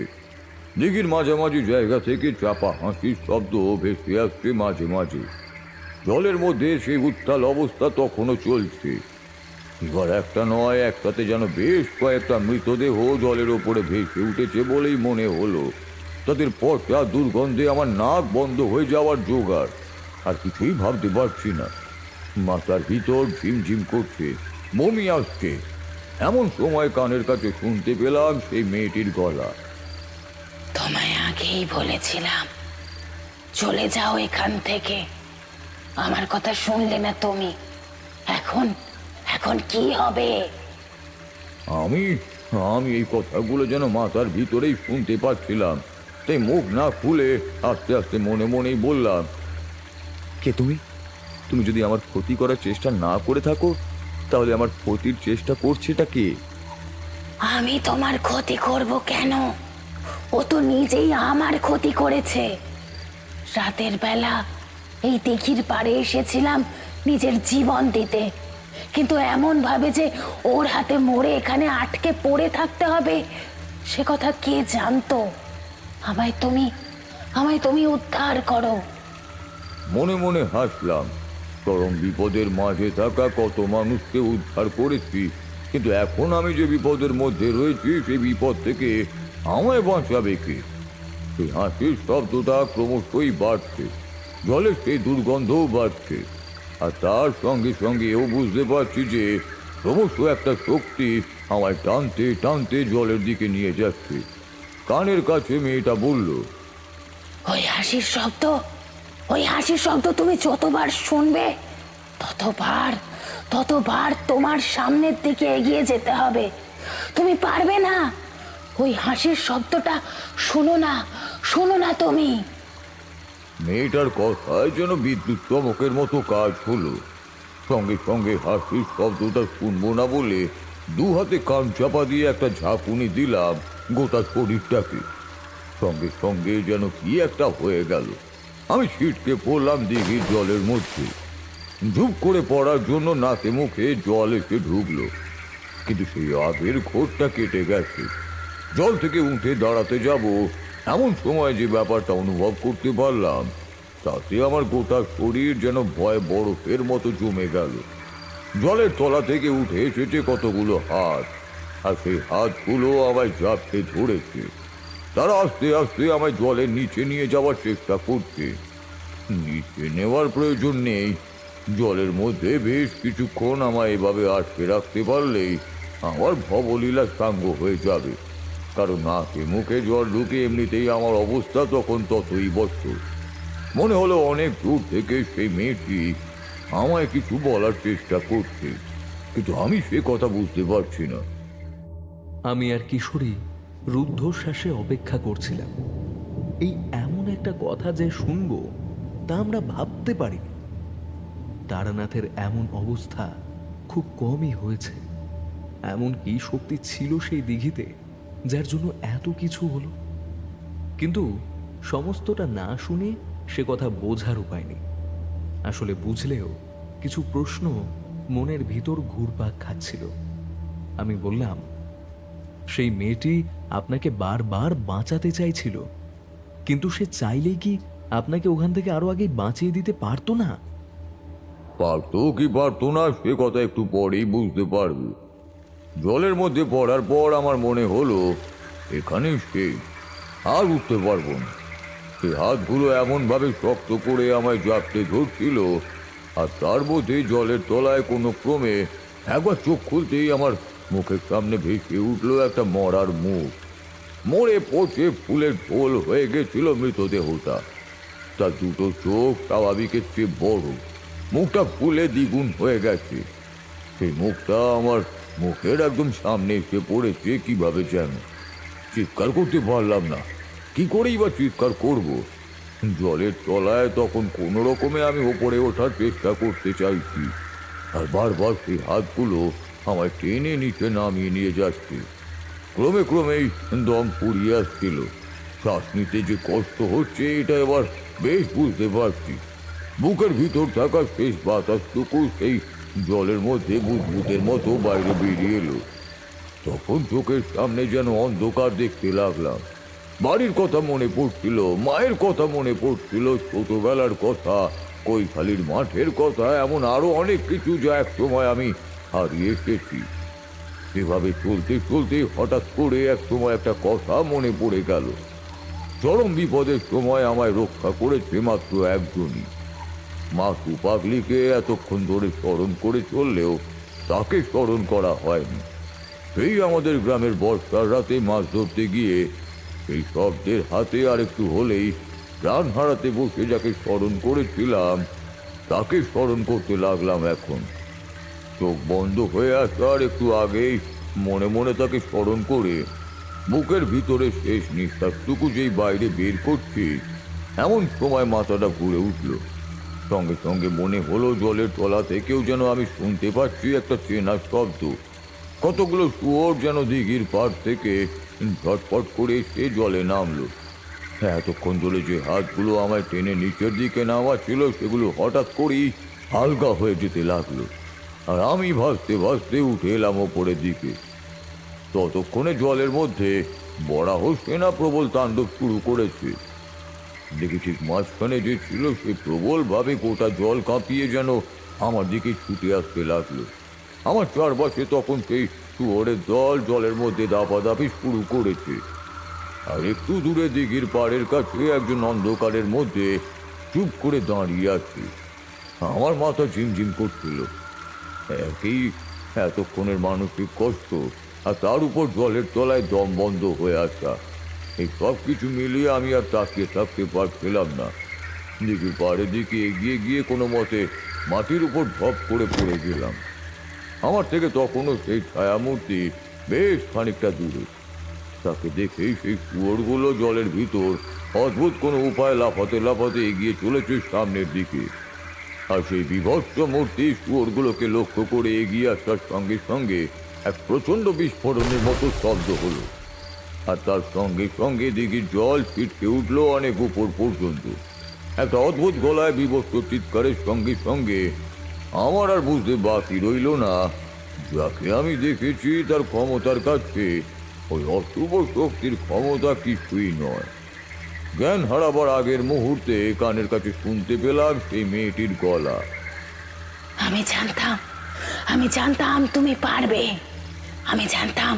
দিঘির মাঝামাঝি জায়গা থেকে চাপা হাসির শব্দ ভেসে আসছে মাঝে মাঝে। জলের মধ্যে সেই উত্তাল অবস্থা তখনও চলছে। এবার একটা নয়, একসাথে যেন বেশ কয়েকটা মৃতদেহ জলের ওপরে ভেসে উঠেছে বলেই মনে হলো। তাদের পচা দুর্গন্ধে আমার নাক বন্ধ হয়ে যাওয়ার জোগাড়। আর কিছুই ভাবতে পারছি না। মাথার ভিতর ঝিমঝিম করছে, বমি আসছে। এমন সময় কানের কাছে শুনতে পেলাম সেই মেয়েটির গলা। তোমায় আগেই বলেছিলাম চলে যাও এখান থেকে। আমার কথা শুনলে না তুমি। এখন এখন কি হবে? আমি আমি এই কথাগুলো যেন মাথার ভিতরেই শুনতে পাচ্ছিলাম, তাই মুখ না খুলে আস্তে আস্তে মনে মনেই বললাম, কে তুমি? তুমি যদি আমার ক্ষতি করার চেষ্টা না করে থাকো, তাহলে আমার ক্ষতির চেষ্টা করছেটা কে? আমি তোমার ক্ষতি করব কেন? ও তো নিজেই আমার ক্ষতি করেছে। রাতের বেলা এই দিঘির পাড়ে এসেছিলাম নিজের জীবন দিতে, কিন্তু এমন ভাবে যে ওর হাতে মরে এখানে আটকে পড়ে থাকতে হবে সে কথা কে জানতো? আমায় তুমি উদ্ধার করো। মনে মনে হাসলাম। চরম বিপদের মাঝে থাকা কত মানুষকে উদ্ধার করেছি, কিন্তু এখন আমি যে বিপদের মধ্যে রয়েছি সেই বিপদ থেকে আমায় বাঁচাবে কে? সেই হাসির শব্দটা ক্রমশই বাড়ছে, জলের সেই দুর্গন্ধও বাড়ছে। আর তার সঙ্গে সঙ্গে এও বুঝতে পারছি যে ক্রমশ একটা শক্তি আমায় টানতে টানতে জলের দিকে নিয়ে যাচ্ছে। কানের কাছে মেয়েটা বলল, ওই হাসির শব্দ তুমি যতবার শুনবে ততবার তোমার সামনের দিকে এগিয়ে যেতে হবে। তুমি পারবে না। ওই হাসির শব্দটা শোনো না তুমি। মেয়েটার কথায় যেন বিদ্যুৎ চমকের মতো কাজ হলো। সঙ্গে সঙ্গে হাসির শব্দটা শুনবো না বলে দু হাতে কান চাপা দিয়ে একটা ঝাঁকুনি দিলাম গোটা শরীরটাকে। সঙ্গে সঙ্গে যেন কি একটা হয়ে গেল। আমি ছিটকে পড়লাম দিঘির জলের মধ্যে। ঝুপ করে পড়ার জন্য নাকে মুখে জল এসে ঢুকলো, কিন্তু সেই আগের ঘোরটা কেটে গেছে। জল থেকে উঠে দাঁড়াতে যাব এমন সময় যে ব্যাপারটা অনুভব করতে পারলাম, তাতে আমার গোটা শরীর যেন ভয় বরফের মতো জমে গেল। জলের তলা থেকে উঠে এসেছে কতগুলো হাত, আর সেই হাতগুলো আমায় জাপটে ধরেছে। তারা আস্তে আস্তে আমায় জলের নিচে নিয়ে যাওয়ার চেষ্টা করছে। নিচে নেওয়ার প্রয়োজন নেই, জলের মধ্যে বেশ কিছুক্ষণ আমায় এভাবে আটকে রাখতে পারলেই আমার ভবলীলা সাঙ্গ হয়ে যাবে। কারণ নাকে মুখে জল ঢুকে এমনিতেই আমার অবস্থা তখন ততই বছর। মনে হলো অনেক দূর থেকে সেই মেয়েটি আমায় কিছু বলার চেষ্টা করছে, কিন্তু আমি সে কথা বুঝতে পারছি না। আমি আর কিশোরী রুদ্ধশ্বাসে অপেক্ষা করছিলাম। এই এমন একটা কথা যে শুনবো তা আমরা ভাবতে পারিনি। তারানাথের এমন অবস্থা খুব কমই হয়েছে। এমন কি শক্তি ছিল সেই দিঘিতে যার জন্য এত কিছু হলো? কিন্তু সমস্তটা না শুনে সে কথা বোঝার উপায় নেই। আসলে বুঝলেও কিছু প্রশ্ন মনের ভিতর ঘুরপাক খাচ্ছিল। আমি বললাম, সেই মেয়েটি আপনাকে বারবার বাঁচাতে চাইছিল, কিন্তু সে চাইলেই কি আপনাকে ওখান থেকে আরো আগে বাঁচিয়ে দিতে পারতো না? পারতো কি পারতো না সে কথা একটু পরেই বুঝতে পারবে। জলের মধ্যে পড়ার পর আমার মনে হলো এখানেই শেষ, আর উঠতে পারবো না। সে হাতগুলো এমনভাবে শক্ত করে আমায় জাপটে ধরছিল, আর তার মধ্যে জলের তলায় কোনো ক্রমে একবার চোখ খুলতেই আমার মুখের সামনে ভেসে উঠলো একটা মরার মুখ। মরে পচে ফুলের ঢোল হয়ে গেছিল মৃতদেহটা। তার দুটো চোখ স্বাভাবিকের চেয়ে বড়, মুখটা ফুলে দ্বিগুণ হয়ে গেছে। সেই মুখটা আমার মুখের একদম সামনে এসে পড়েছে কিভাবে যেন। চিৎকার করতে পারলাম না, কি করেই বা চিৎকার করব। জলের তলায় তখন কোনো রকমে আমি ওপরে ওঠার চেষ্টা করতে চাইছি, আর বারবার সেই হাতগুলো আমায় টেনে নিচে নামিয়ে নিয়ে যাচ্ছে। ক্রমে ক্রমেই দম ফুরিয়ে আসছিল। শ্বাস নিতে যে কষ্ট হচ্ছে এটা এবার বেশ বুঝতে পারছি। বুকের ভিতর থাকা শেষ বাতাসটুকু সেই জলের মধ্যে বুদবুদের মতো বাইরে বেরিয়ে এলো। তখন চোখের সামনে যেন অন্ধকার দেখতে লাগলাম। বাড়ির কথা মনে পড়ছিল, মায়ের কথা মনে পড়ছিল, ছোটবেলার কথা, কৈখালির মাঠের কথা, এমন আরো অনেক কিছু যা এক সময় আমি হারিয়ে এসেছি। এভাবে চলতে চলতে হঠাৎ করে এক সময় একটা কথা মনে পড়ে গেল। চরম বিপদের সময় আমায় রক্ষা করেছে মাত্র একজনই। মাসু পাগলিকে এতক্ষণ ধরে স্মরণ করে চললেও তাকে স্মরণ করা হয়নি। সেই আমাদের গ্রামের বর্ষার রাতে মাছ ধরতে গিয়ে সেই শব্দের হাতে আর একটু হলেই প্রাণ হারাতে বসে যাকে স্মরণ করেছিলাম তাকে স্মরণ করতে লাগলাম এখন। চোখ বন্ধ হয়ে আসার একটু আগেই মনে মনে তাকে স্মরণ করে বুকের ভিতরে শেষ নিঃশ্বাসটুকু যেই বাইরে বের করছি, এমন সময় মাথাটা ঘুরে উঠল। সঙ্গে সঙ্গে মনে হলো জলের তলা থেকেও যেন আমি শুনতে পাচ্ছি একটা চেনা শব্দ। কতগুলো শুয়োর যেন দিঘির পাড় থেকে ঝটপট করে সে জলে নামলো। এতক্ষণ ধরে যে হাতগুলো আমায় টেনে নিচের দিকে নামা ছিল সেগুলো হঠাৎ করেই হালকা হয়ে যেতে লাগলো, আর আমি ভাসতে ভাসতে উঠে এলাম ওপরের দিকে। ততক্ষণে জলের মধ্যে বরাহ সেনা প্রবল তাণ্ডব শুরু করেছে। দেখি ঠিক মাঝখানে যে ছিল সে প্রবলভাবে গোটা জল কাঁপিয়ে যেন আমার দিকে ছুটে আসতে লাগলো। আমার চারপাশে তখন সেই শুয়োরের দল জলের মধ্যে দাপাদাপি শুরু করেছে। আর একটু দূরে দিঘির পাড়ের কাছে একজন অন্ধকারের মধ্যে চুপ করে দাঁড়িয়ে আছে। আমার মাথা ঝিমঝিম করছিল। একই এতক্ষণের মানসিক কষ্ট, আর তার উপর জলের তলায় দম বন্ধ হয়ে আসা, এই সব কিছু মিলিয়ে আমি আর তাকিয়ে থাকতে পারছিলাম না। দিঘির পাড়ের দিকে এগিয়ে গিয়ে কোনো মতে মাটির উপর ঢপ করে পড়ে গেলাম। আমার থেকে তখনও সেই ছায়ামূর্তি বেশ খানিকটা দূরে। তাকে দেখেই সেই শুয়োরগুলো জলের ভিতর অদ্ভুত কোনো উপায় লাফাতে লাফাতে এগিয়ে চলেছে সামনের দিকে। আর সেই বিভৎস মূর্তি শুয়োরগুলোকে লক্ষ্য করে এগিয়ে আসার সঙ্গে সঙ্গে এক প্রচণ্ড বিস্ফোরণের মতো শব্দ হলো, আর তার সঙ্গে সঙ্গে দিঘির জল ছিটকে উঠলো অনেক উপর পর্যন্ত। একটা অদ্ভুত গলায় বিভৎস চিৎকারের সঙ্গে সঙ্গে আমার আর বুঝতে বাকি রইল না, যাকে আমি দেখেছি তার ক্ষমতার কাছে ওই অশুভ শক্তির ক্ষমতা কিছুই নয়। জ্ঞান হারাবার আগের মুহূর্তে কানের কাছে শুনতে পেলাম সেই মেয়েটির গলা। আমি জানতাম তুমি পারবে। আমি জানতাম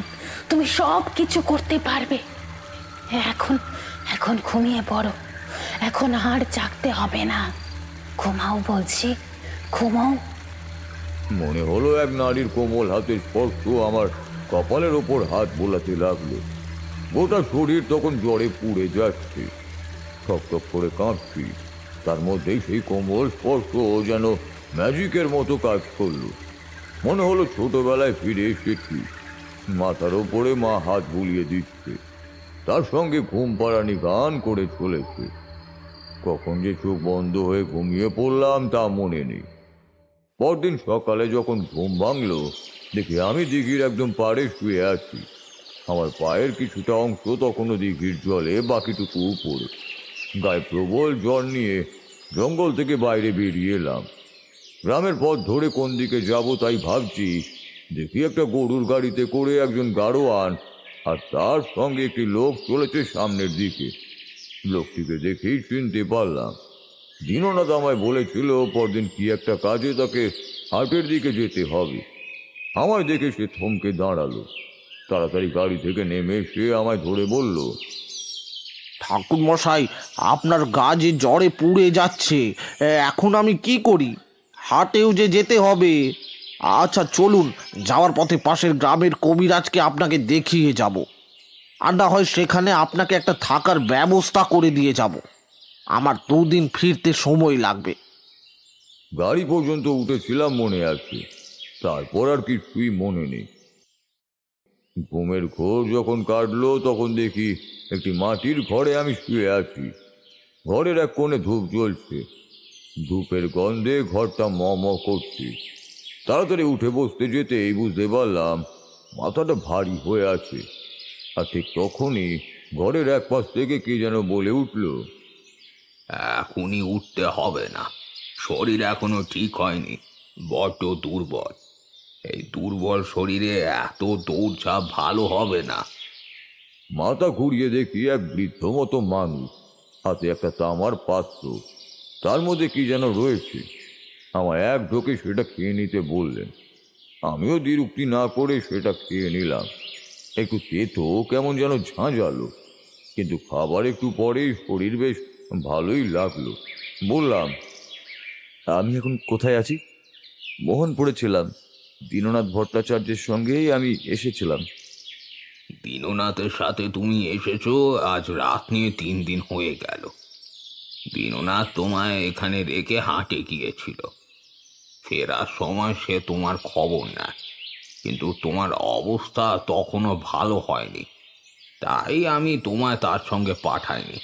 তুমি সব কিছু করতে পারবে। এখন এখন ঘুমিয়ে পড়ো। এখন আর জাগতে হবে না। ঘুমাও বলছি, ঘুমাও। মনে হলো এক নারীর কোমল হাতের স্পর্শ আমার কপালের ওপর হাত বোলাতে লাগলো। গোটা শরীর তখন জ্বরে পুড়ে যাচ্ছে, ঠকঠক করে কাঁপছি। তার মধ্যেই সেই কোমল স্পর্শ যেন ম্যাজিকের মতো কাজ করলো। মনে হলো ছোটবেলায় ফিরে এসেছি। মাথার ওপরে মা হাত বুলিয়ে দিচ্ছে। তার সঙ্গে ঘুম পাড়ানি গান করে চলেছে। কখন যে চোখ বন্ধ হয়ে ঘুমিয়ে পড়লাম তা মনে নেই। পরদিন সকালে যখন ঘুম ভাঙলো, দেখি আমি দিঘির একদম পাড়ে শুয়ে আছি। আমার পায়ের কিছুটা অংশ তখনও দিঘির জলে, বাকিটুকু উপরে। গায়ে প্রবল জ্বর নিয়ে জঙ্গল থেকে বাইরে বেরিয়ে এলাম। গ্রামের পথ ধরে কোন দিকে যাব তাই ভাবছি, দেখি একটা গরুর গাড়িতে করে একজন গাড়োয়ান আর তার সঙ্গে একটি লোক চলেছে সামনের দিকে। লোকটিকে দেখেই চিনতে পারলাম। দীননাথ আমায় বলেছিল পরদিন কি একটা কাজে তাকে হাটের দিকে যেতে হবে। আমায় দেখে সে থমকে দাঁড়ালো। তাড়াতাড়ি গাড়ি থেকে নেমে সে আমায় ধরে বলল, ঠাকুর মশাই, আপনার গা যে জ্বরে পুড়ে যাচ্ছে, এখন আমি কি করি? হাটেও যে যেতে হবে। আচ্ছা চলুন, যাওয়ার পথে পাশের গ্রামের কবিরাজকে আপনাকে দেখিয়ে যাব। আর না হয় সেখানে আপনাকে একটা থাকার ব্যবস্থা করে দিয়ে যাব। আমার 2 দিন ফিরতে সময় লাগবে। গাড়ি পর্যন্ত উঠেছিলাম মনে আছে, তারপর আর কিছুই মনে নেই। ঘুমের ঘোর যখন কাটলো তখন দেখি একটি মাটির ঘরে আমি শুয়ে আছি। ঘরের এক কোণে ধূপ জ্বলছে। ধূপের গন্ধে ঘরটা ম ম করছে। তাড়াতাড়ি উঠে বসতে যেতেই বুঝতে পারলাম মাথাটা ভারী হয়ে আছে। আর ঠিক তখনই ঘরের এক পাশ থেকে কে যেন বলে উঠল, এখনই উঠতে হবে না, শরীর এখনো ঠিক হয়নি, বড্ড দুর্বল। এই দুর্বল শরীরে এত দৌড়ঝাঁপ ভালো হবে না। মাথা ঘুরিয়ে দেখি এক বৃদ্ধ মতো মানুষ, হাতে একটা তামার পাত্র, তার মধ্যে কি যেন রয়েছে। আমায় এক ঢোকে সেটা খেয়ে নিতে বললেন। আমিও দ্বিরুক্তি না করে সেটা খেয়ে নিলাম। একটু তেতো, কেমন যেন ঝাঁঝালো, কিন্তু খাবার একটু পরেই শরীর বেশ ভালোই লাগলো। বললাম, আমি এখন কোথায় আছি? মোহনপুরে ছিলাম। দীননাথ ভট্টাচার্যের সঙ্গেই আমি এসেছিলাম। দীননাথের সাথে তুমি এসেছো আজ রাত নিয়ে 3 দিন হয়ে গেল। দীননাথ তোমায় এখানে রেখে হাটে গিয়েছিল। ফেরার সময় সে তোমার খবর নেয়, কিন্তু তোমার অবস্থা তখনও ভালো হয়নি, তাই আমি তোমায় তার সঙ্গে পাঠাইনি।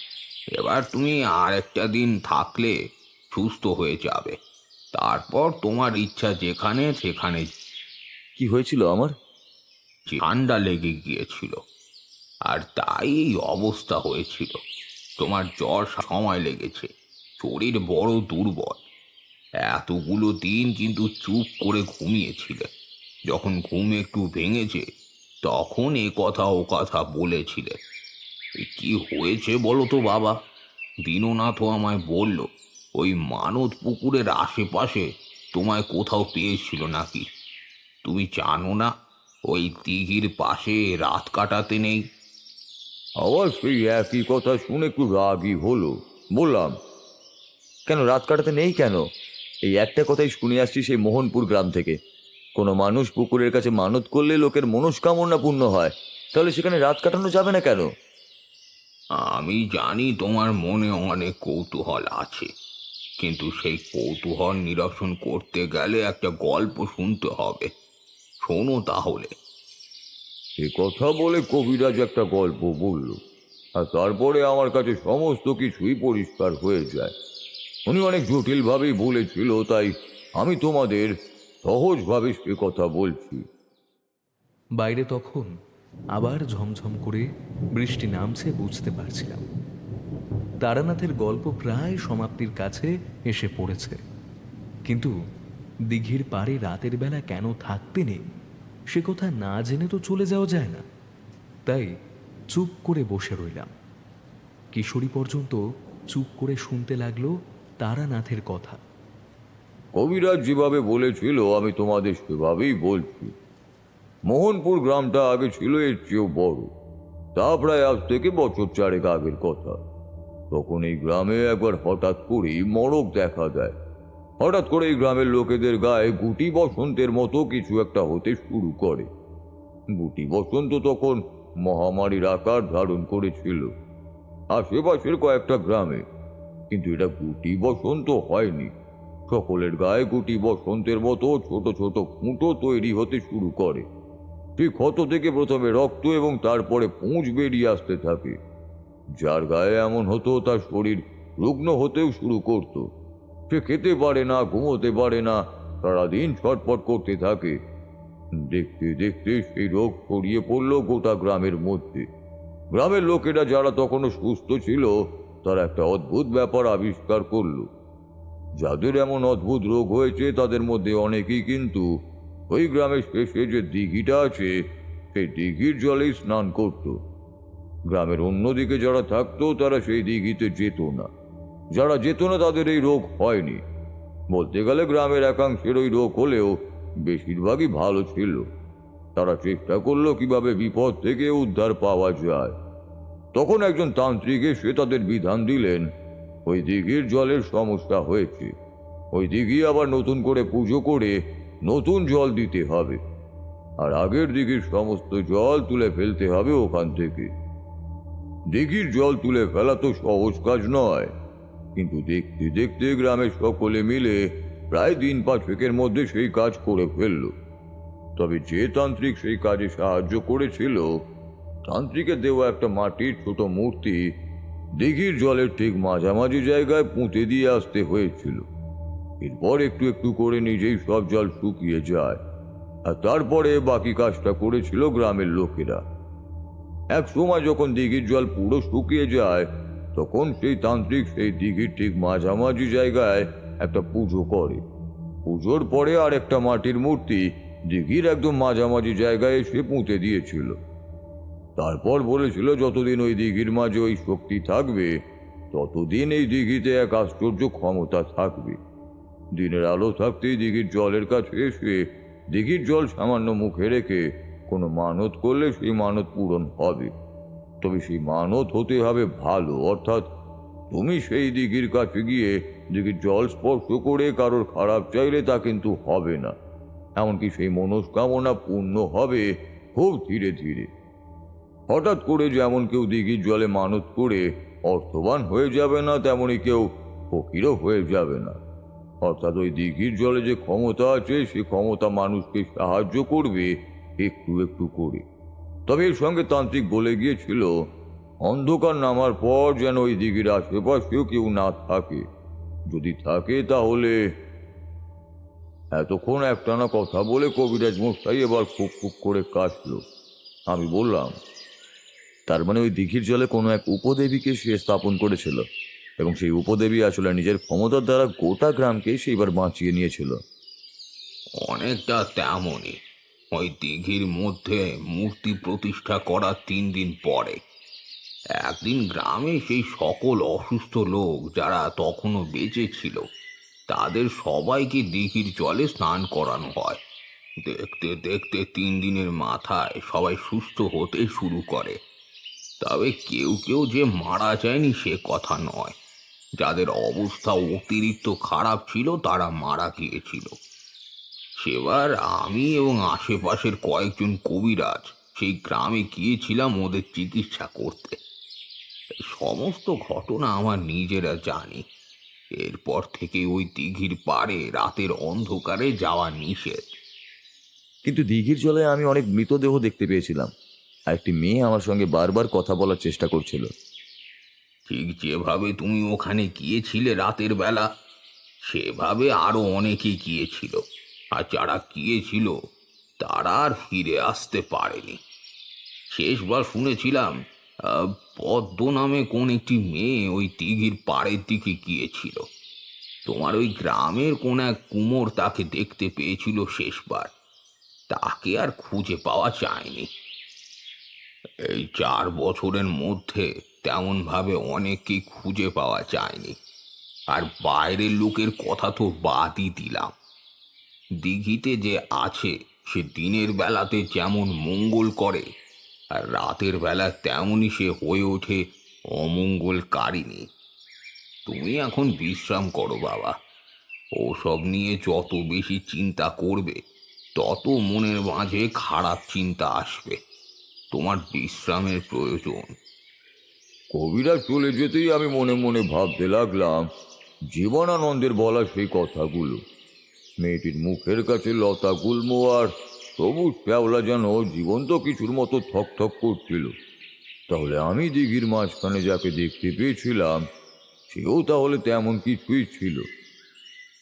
এবার তুমি আর একটা দিন থাকলে সুস্থ হয়ে যাবে, তারপর তোমার ইচ্ছা যেখানে সেখানে। কি হয়েছিল আমার? ঠান্ডা লেগে গিয়েছিল, আর তাই এই অবস্থা হয়েছিল। তোমার জ্বর সময় লেগেছে, শরীর বড় দুর্বল। এতগুলো দিন কিন্তু চুপ করে ঘুমিয়েছিলে। যখন ঘুম একটু ভেঙেছে তখন এ কথা ও কথা বলেছিলে। কি হয়েছে বলো তো বাবা? দীননাথও আমায় বলল ওই মানত পুকুরের আশেপাশে তোমায় কোথাও পেয়েছিল নাকি। তুমি জানো না ওই দিঘির পাশে রাত কাটাতে নেই? আবার সেই একই কথা শুনে একটু রাগই হলো। বললাম, কেন রাত কাটাতে নেই কেন? এই একটা কথাই শুনে আসছি সেই মোহনপুর গ্রাম থেকে। কোনো মানুষ পুকুরের কাছে মানত করলে লোকের মনস্কামনা পূর্ণ হয়, তাহলে সেখানে রাত কাটানো যাবে না কেন? আমি জানি তোমার মনে অনেক কৌতূহল আছে, কিন্তু সেই কৌতূহল নিরসন করতে গেলে একটা গল্প শুনতে হবে। শোনো তাহলে। এ কথা বলে কবিরাজ একটা গল্প বলল, আর তারপরে আমার কাছে সমস্ত কিছুই পরিষ্কার হয়ে যায়। উনি অনেক জটিলভাবেই বলেছিল, তাই আমি তোমাদের সহজভাবে সে কথা বলছি। বাইরে তখন আবার ঝমঝম করে বৃষ্টি নামছে বুঝতে পারছিলাম। তারানাথের গল্প প্রায় সমাপ্তির কাছে এসে পড়েছে, কিন্তু দিঘির পাড়ে রাতের বেলা কেন থাকতে নেই সে কথা না জেনে তো চলে যাওয়া যায় না। তাই চুপ করে বসে রইলাম। কিশোরী পর্যন্ত চুপ করে শুনতে লাগলো তারানাথের কথা। কবিরাজ যেভাবে বলেছিল আমি তোমাদের সেভাবেই বলছি। মোহনপুর গ্রামটা আগে ছিল এর চেয়েও বড়। তা প্রায় আজ থেকে বছর 4 আগের কথা। তখন এই গ্রামে একবার হঠাৎ করেই মড়ক দেখা দেয়। হঠাৎ করে এই গ্রামের লোকেদের গায়ে গুটি বসন্তের মতো কিছু একটা হতে শুরু করে। গুটি বসন্ত তখন মহামারীর আকার ধারণ করেছিল আশেপাশের কয়েকটা গ্রামে। কিন্তু এটা গুটি বসন্ত হয়নি, সকলের গায়ে গুটি বসন্তের মতো ছোট ছোট ফুটো তৈরি হতে শুরু করে। সেই ক্ষত থেকে প্রথমে রক্ত এবং তারপরে পুঁজ বেরিয়ে আসতে থাকে। যার গায়ে এমন হতো তার শরীর রুগ্ন হতেও শুরু করত। সে খেতে পারে না, ঘুমোতে পারে না, সারাদিন ছটফট করতে থাকে। দেখতে দেখতে সেই রোগ ছড়িয়ে পড়ল গোটা গ্রামের মধ্যে। গ্রামের লোকেরা যারা তখনও সুস্থ ছিল তারা একটা অদ্ভুত ব্যাপার আবিষ্কার করলো। যাদের এমন অদ্ভুত রোগ হয়েছে তাদের মধ্যে অনেকেই কিন্তু ওই গ্রামের শেষে যে দিঘিটা আছে সেই দিঘির জলেই স্নান করত। গ্রামের অন্যদিকে যারা থাকতো তারা সেই দিঘিতে যেত না। যারা যেত না তাদের এই রোগ হয়নি। বলতে গেলে গ্রামের একাংশের ওই রোগ হলেও বেশিরভাগই ভালো ছিল। তারা চেষ্টা করলো কিভাবে বিপদ থেকে উদ্ধার পাওয়া যায়। তখন একজন তান্ত্রিক এসে তাদের বিধান দিলেন, ওই দিঘির জলের সমস্যা হয়েছে, ওই দিঘি আবার নতুন করে পুজো করে নতুন জল দিতে হবে, আর আগের দিঘির সমস্ত জল তুলে ফেলতে হবে ওখান থেকে। দিঘির জল তুলে ফেলা তো সহজ কাজ নয়, কিন্তু দেখতে দেখতে গ্রামের সকলে মিলে প্রায় দিন 5 মধ্যে সেই কাজ করে ফেলল। তবে যে তান্ত্রিক সেই কাজে সাহায্য করেছিল, তান্ত্রিকের দেওয়া একটা মাটির ছোট মূর্তি দিঘির জলের ঠিক মাঝামাঝি জায়গায় পুঁতে দিয়ে আসতে হয়েছিল। এরপর একটু একটু করে নিজেই সব জল শুকিয়ে যায়, আর তারপরে বাকি কাজটা করেছিল গ্রামের লোকেরা। এক সময় যখন দিঘির জল পুরো শুকিয়ে যায় তখন সেই তান্ত্রিক সেই দিঘির ঠিক মাঝামাঝি জায়গায় একটা পুজো করে। পুজোর পরে আর একটা মাটির মূর্তি দিঘির একদম মাঝামাঝি জায়গায় এসে পুঁতে দিয়েছিল। তারপর বলেছিল যতদিন ওই দিঘির মাঝে ওই শক্তি থাকবে ততদিন এই দিঘিতে এক আশ্চর্য ক্ষমতা থাকবে। দিনের আলো থাকতেই দিঘির জলের কাছে এসে দিঘির জল সামান্য মুখে রেখে কোনো মানত করলে সেই মানত পূরণ হবে। তবে সেই মানত হতে হবে ভালো, অর্থাৎ তুমি সেই দিঘির কাছে গিয়ে দিঘির জল স্পর্শ করে কারোর খারাপ চাইলে তা কিন্তু হবে না। এমনকি সেই মনস্কামনা পূর্ণ হবে খুব ধীরে ধীরে। হঠাৎ করে যেমন কেউ দিঘির জলে মানত করে অর্থবান হয়ে যাবে না, তেমনি কেউ ফকিরও হয়ে যাবে না। অর্থাৎ ওই দিঘির জলে যে ক্ষমতা আছে সে ক্ষমতা মানুষকে সাহায্য করবে একটু একটু করে। তবে এর সঙ্গে তান্ত্রিক বলে গিয়েছিল অন্ধকার নামার পর যেন ওই দিঘির আশেপাশেও কেউ না থাকে, যদি থাকে তাহলে। এতক্ষণ একটানা কথা বলে কবিরাজ মশাই এবার ফুক ফুক করে কাশল। আমি বললাম, তার মানে ওই দিঘির জলে কোনো এক উপদেবীকে সে স্থাপন করেছিল, এবং সেই উপদেবী আসলে নিজের ক্ষমতার দ্বারা গোটা গ্রামকে সেইবার বাঁচিয়ে নিয়েছিল। অনেকটা তেমনই। ওই দিঘির মধ্যে মূর্তি প্রতিষ্ঠা করার 3 দিন পরে একদিন গ্রামে সেই সকল অসুস্থ লোক যারা তখনও বেঁচে ছিল তাদের সবাইকে দিঘির জলে স্নান করানো হয়। দেখতে দেখতে 3 দিনের মাথায় সবাই সুস্থ হতে শুরু করে। তবে কেউ কেউ যে মারা যায়নি সে কথা নয়, যাদের অবস্থা অতিরিক্ত খারাপ ছিল তারা মারা গিয়েছিল। সেবার আমি এবং আশেপাশের কয়েকজন কবিরাজ সেই গ্রামে গিয়েছিলাম ওদের চিকিৎসা করতে। সমস্ত ঘটনা আমার নিজেরা জানি। এরপর থেকে ওই দিঘির পাড়ে রাতের অন্ধকারে যাওয়া নিষেধ। কিন্তু দিঘির জলে আমি অনেক মৃতদেহ দেখতে পেয়েছিলাম, আর একটি মেয়ে আমার সঙ্গে বারবার কথা বলার চেষ্টা করছিল। ঠিক যেভাবে তুমি ওখানে গিয়েছিলে রাতের বেলা, সেভাবে আরো অনেকে গিয়েছিল, আর যারা গিয়েছিল তারা আর ফিরে আসতে পারেনি। শেষবার শুনেছিলাম পদ্ম নামে কোন একটি মেয়ে ওই দিঘির পাড়ের দিকে গিয়েছিল। তোমার ওই গ্রামের কোন এক কুমোর তাকে দেখতে পেয়েছিল শেষবার। তাকে আর খুঁজে পাওয়া যায়নি। এই 4 বছরের মধ্যে তেমনভাবে অনেককেই খুঁজে পাওয়া যায়নি। আর বাইরের লোকের কথা তো বাদই দিলাম। দিঘিতে যে আছে সে দিনের বেলাতে যেমন মঙ্গল করে, আর রাতের বেলা তেমনই সে হয়ে ওঠে অমঙ্গলকারিণী। তুমি এখন বিশ্রাম করো বাবা। ওসব নিয়ে যত বেশি চিন্তা করবে তত মনের মাঝে খারাপ চিন্তা আসবে। তোমার বিশ্রামের প্রয়োজন। কবিরাজ চলে যেতেই আমি মনে মনে ভাবতে লাগলাম জীবনানন্দের বলা সেই কথাগুলো। মেয়েটির মুখের কাছে লতা গুল্ম আর সবুজ শ্যাওলা যেন জীবন্ত কিছুর মতো থকথক করছিল। তাহলে আমি দিঘির মাঝখানে যাকে দেখতে পেয়েছিলাম সেও তাহলে তেমন কিছুই ছিল।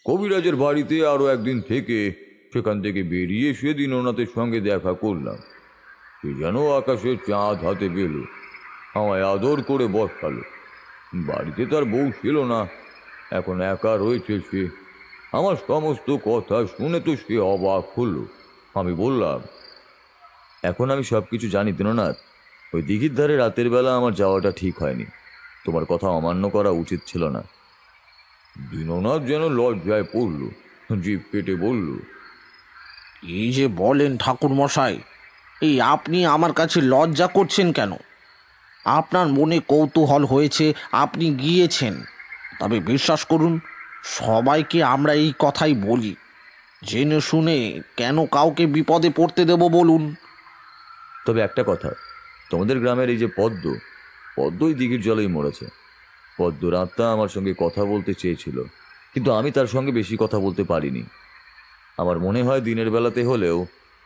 কবিরাজের বাড়িতে আরও একদিন থেকে সেখান থেকে বেরিয়ে এসে দীননাথের সঙ্গে দেখা করলাম। সে যেন আকাশে চাঁদ হাতে পেল, আমায় আদর করে বসালো। বাড়িতে তার বউ ছিল না, এখন একা রয়েছে সে। আমার সমস্ত কথা শুনে তো সে অবাক হলো। আমি বললাম, এখন আমি সব কিছু জানি দীননাথ। ওই দিঘির ধারে রাতের বেলা আমার যাওয়াটা ঠিক হয়নি। তোমার কথা অমান্য করা উচিত ছিল না। দীননাথ যেন লজ্জায় পড়ল, জিভ কেটে বলল, এই যে বলেন ঠাকুর মশাই, এই আপনি আমার কাছে লজ্জা করছেন কেন? আপনার মনে কৌতূহল হয়েছে, আপনি গিয়েছেন। তবে বিশ্বাস করুন, সবাইকে আমরা এই কথাই বলি। জেনে শুনে কেন কাউকে বিপদে পড়তে দেব বলুন? তবে একটা কথা, তোমাদের গ্রামের এই যে পদ্মই দিঘির জলেই মরেছে। পদ্মর আত্মা আমার সঙ্গে কথা বলতে চেয়েছিল, কিন্তু আমি তার সঙ্গে বেশি কথা বলতে পারিনি। আমার মনে হয় দিনের বেলাতে হলেও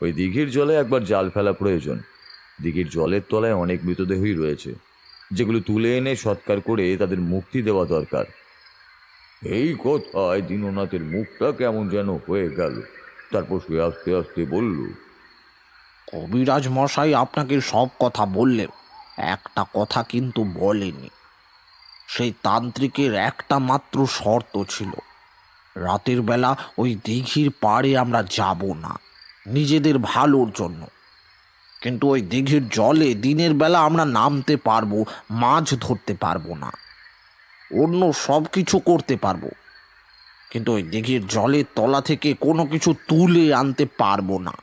ওই দিঘির জলে একবার জাল ফেলা প্রয়োজন। দিঘির জলের তলায় অনেক মৃতদেহই রয়েছে, যেগুলো তুলে এনে সৎকার করে তাদের মুক্তি দেওয়া দরকার। এই কথায় দীননাথের মুখটা কেমন যেন হয়ে গেল। তারপর সে আস্তে আস্তে বলল, কবিরাজ মশাই আপনাকে সব কথা বললেও একটা কথা কিন্তু বলেনি। সেই তান্ত্রিকের একটা মাত্র শর্ত ছিল, রাতের বেলা ওই দিঘির পাড়ে আমরা যাব না, নিজেদের ভালোর জন্য। কিন্তু ওই দিঘির জলে দিনের বেলা আমরা নামতে পারবো, মাছ ধরতে পারবো না, অন্য সব কিছু করতে পারবো, কিন্তু ওই দিঘির জলের তলা থেকে কোনো কিছু তুলে আনতে পারবো না।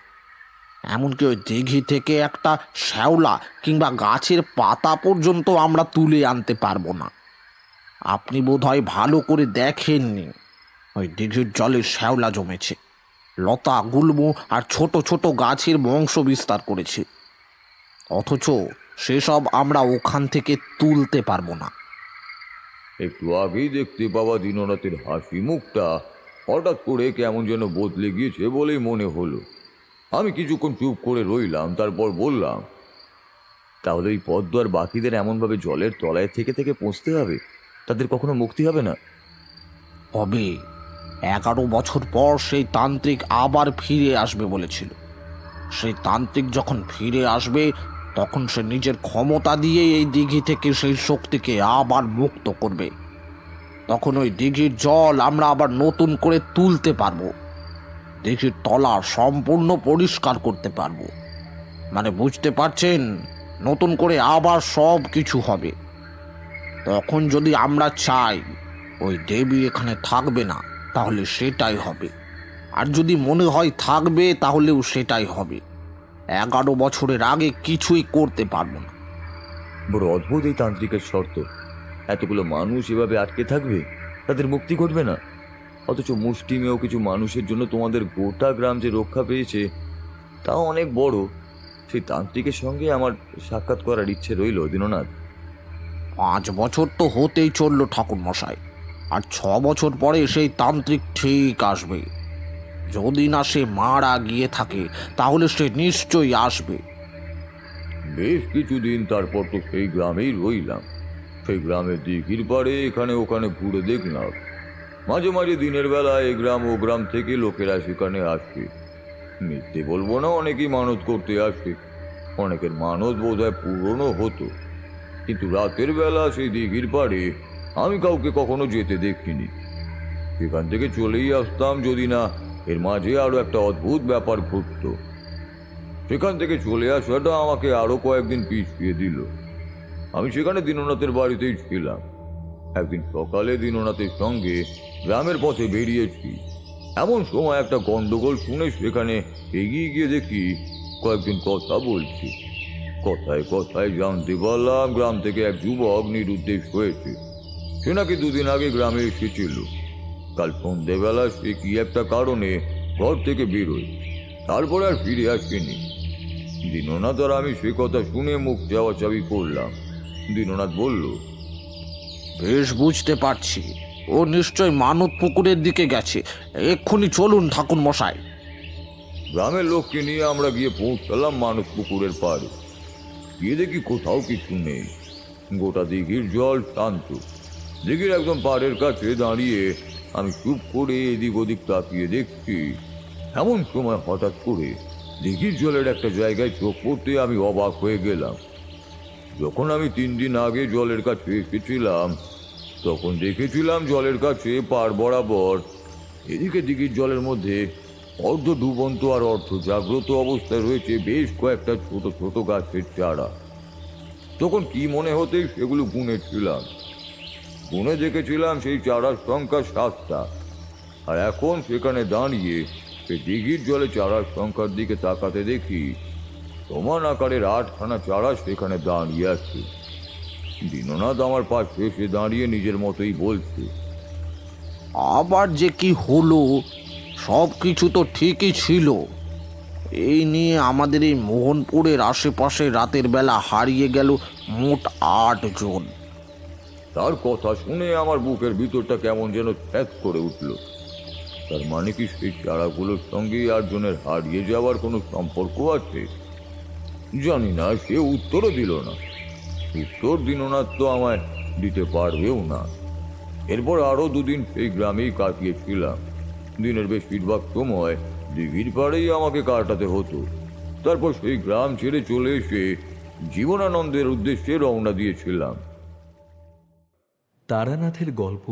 এমনকি ওই দিঘি থেকে একটা শ্যাওলা কিংবা গাছের পাতা পর্যন্ত আমরা তুলে আনতে পারবো না। আপনি বোধহয় ভালো করে দেখেননি, ওই দিঘির জলে শ্যাওলা জমেছে, লতা গুল্ম আর ছোট ছোট গাছের বংশ বিস্তার করেছে, অথচ সেসব আমরা ওখান থেকে তুলতে পারবো না। একটু আগেই দেখতে পাওয়া দীননাথের হাসি মুখটা হঠাৎ করে কেমন যেন বদলে গিয়েছে বলেই মনে হলো। আমি কিছুক্ষণ চুপ করে রইলাম, তারপর বললাম, তাহলে ওই পদ্ম আর বাকিদের এমনভাবে জলের তলায় থেকে থেকে পৌঁছতে হবে, তাদের কখনো মুক্তি হবে না। হবে। 11 বছর পর সেই তান্ত্রিক আবার ফিরে আসবে বলেছিল। সেই তান্ত্রিক যখন ফিরে আসবে, তখন সে নিজের ক্ষমতা দিয়ে এই দিঘি থেকে সেই শক্তিকে আবার মুক্ত করবে। তখন ওই দিঘির জল আমরা আবার নতুন করে তুলতে পারবো, দিঘির তলা সম্পূর্ণ পরিষ্কার করতে পারবো। মানে বুঝতে পারছেন, নতুন করে আবার সব কিছু হবে। তখন যদি আমরা চাই ওই দেবী এখানে থাকবে না, তাহলে সেটাই হবে। আর যদি মনে হয় থাকবে, তাহলেও সেটাই হবে। 11 বছরের আগে কিছুই করতে পারবো না। বড় অদ্ভুত এই তান্ত্রিকের শর্ত। এতগুলো মানুষ এভাবে আটকে থাকবে, তাদের মুক্তি ঘটবে না, অথচ মুষ্টিমেয় কিছু মানুষের জন্য তোমাদের গোটা গ্রাম যে রক্ষা পেয়েছে তাও অনেক বড়। সেই তান্ত্রিকের সঙ্গে আমার সাক্ষাৎ করার ইচ্ছে রইল দীননাথ। 5 বছর তো হতেই চললো ঠাকুর মশাই, আর 6 বছর পরে সেই তান্ত্রিক ঠিক আসবে। যদি না সে মারা গিয়ে থাকে, তাহলে সে নিশ্চয়ই আসবে। বেশ কিছুদিন তারপর তো সেই গ্রামেই রইলাম। সেই গ্রামের দিঘির পাড়ে এখানে ওখানে ঘুরে দেখলাম। মাঝে মাঝে দিনের বেলা এই গ্রাম ও গ্রাম থেকে লোকেরা সেখানে আসে। মিথ্যে বলবো না, অনেকেই মানত করতে আসে, অনেকের মানত বোধহয় পূরণও হতো। কিন্তু রাতের বেলা সেই দিঘির পাড়ে আমি কাউকে কখনো যেতে দেখিনি। সেখান থেকে চলেই আসতাম যদি না এর মাঝে আরো একটা অদ্ভুত ব্যাপার ঘটত। সেখান থেকে চলে আসাটা আমাকে আরো কয়েকদিন পিছিয়ে দিল। আমি সেখানে দীননাথের বাড়িতেই ছিলাম। একদিন সকালে দীননাথের সঙ্গে গ্রামের পথে বেরিয়েছি। এমন সময় একটা গন্ডগোল শুনে সেখানে এগিয়ে গিয়ে দেখি কয়েকজন কথা বলছে। কথায় কথায় জানতে পারলাম গ্রাম থেকে এক যুবক নিরুদ্দেশ হয়েছে। সে নাকি 2 দিন আগে গ্রামে এসেছিল। কাল সন্ধেবেলা সে কি একটা কারণে ঘর থেকে বেরোয়, তারপরে আর ফিরে আসেনি। দীননাথ আর আমি সে কথা শুনে মুখ চাওয়াচাবি করলাম। দীননাথ বলল, বেশ বুঝতে পারছি, ও নিশ্চয় মানত পুকুরের দিকে গেছে। এক্ষুনি চলুন ঠাকুর মশাই। গ্রামের লোককে নিয়ে আমরা গিয়ে পৌঁছালাম মানস পুকুরের পাড়ে। গিয়ে দেখি কোথাও কিছু নেই, গোটা দিঘির জল শান্ত। দিঘির একদম পাড়ের কাছে দাঁড়িয়ে আমি চুপ করে এদিক ওদিক তাকিয়ে দেখছি। এমন সময় হঠাৎ করে দিঘির জলের একটা জায়গায় চোখ পড়তে আমি অবাক হয়ে গেলাম। যখন আমি 3 দিন আগে জলের কাছে এসেছিলাম তখন দেখেছিলাম জলের কাছে পাড় বরাবর এদিকে দিঘির জলের মধ্যে অর্ধ ডুবন্ত আর অর্ধ জাগ্রত অবস্থায় রয়েছে বেশ কয়েকটা ছোট ছোট গাছের চারা। তখন কি মনে হতে সেগুলো গুনেছিলাম, গুনে দেখেছিলাম সেই চারার সংখ্যা 7টা। আর এখন সেখানে দাঁড়িয়ে সেই দিঘির জলে চারার সংখ্যার দিকে তাকাতে দেখি সমান আকারের 8খানা চারা সেখানে দাঁড়িয়ে আছে। দীননাথ আমার পাশে এসে দাঁড়িয়ে নিজের মতোই বলছে, আবার যে কি হলো, সব কিছু তো ঠিকই ছিল। এই নিয়ে আমাদের এই মোহনপুরের আশেপাশে রাতের বেলা হারিয়ে গেল মোট 8 জন। তার কথা শুনে আমার বুকের ভিতরটা কেমন যেন ছ্যাঁক করে উঠল। তার মানে কি সেই চারাগুলোর সঙ্গে 8 জনের হারিয়ে যাওয়ার কোনো সম্পর্ক আছে? জানি না, সে উত্তরও দিল না। উত্তর দীননাথ তো আমায় দিতে পারবেও না। এরপর আরো 2 দিন সেই গ্রামেই কাটিয়েছিলাম। দিনের বেশিরভাগ সময় দিঘির পাড়েই আমাকে কাটাতে হতো। তারপর সেই গ্রাম ছেড়ে চলে এসে জীবনানন্দের উদ্দেশ্যে রওনা দিয়েছিলাম। তারানাথের গল্প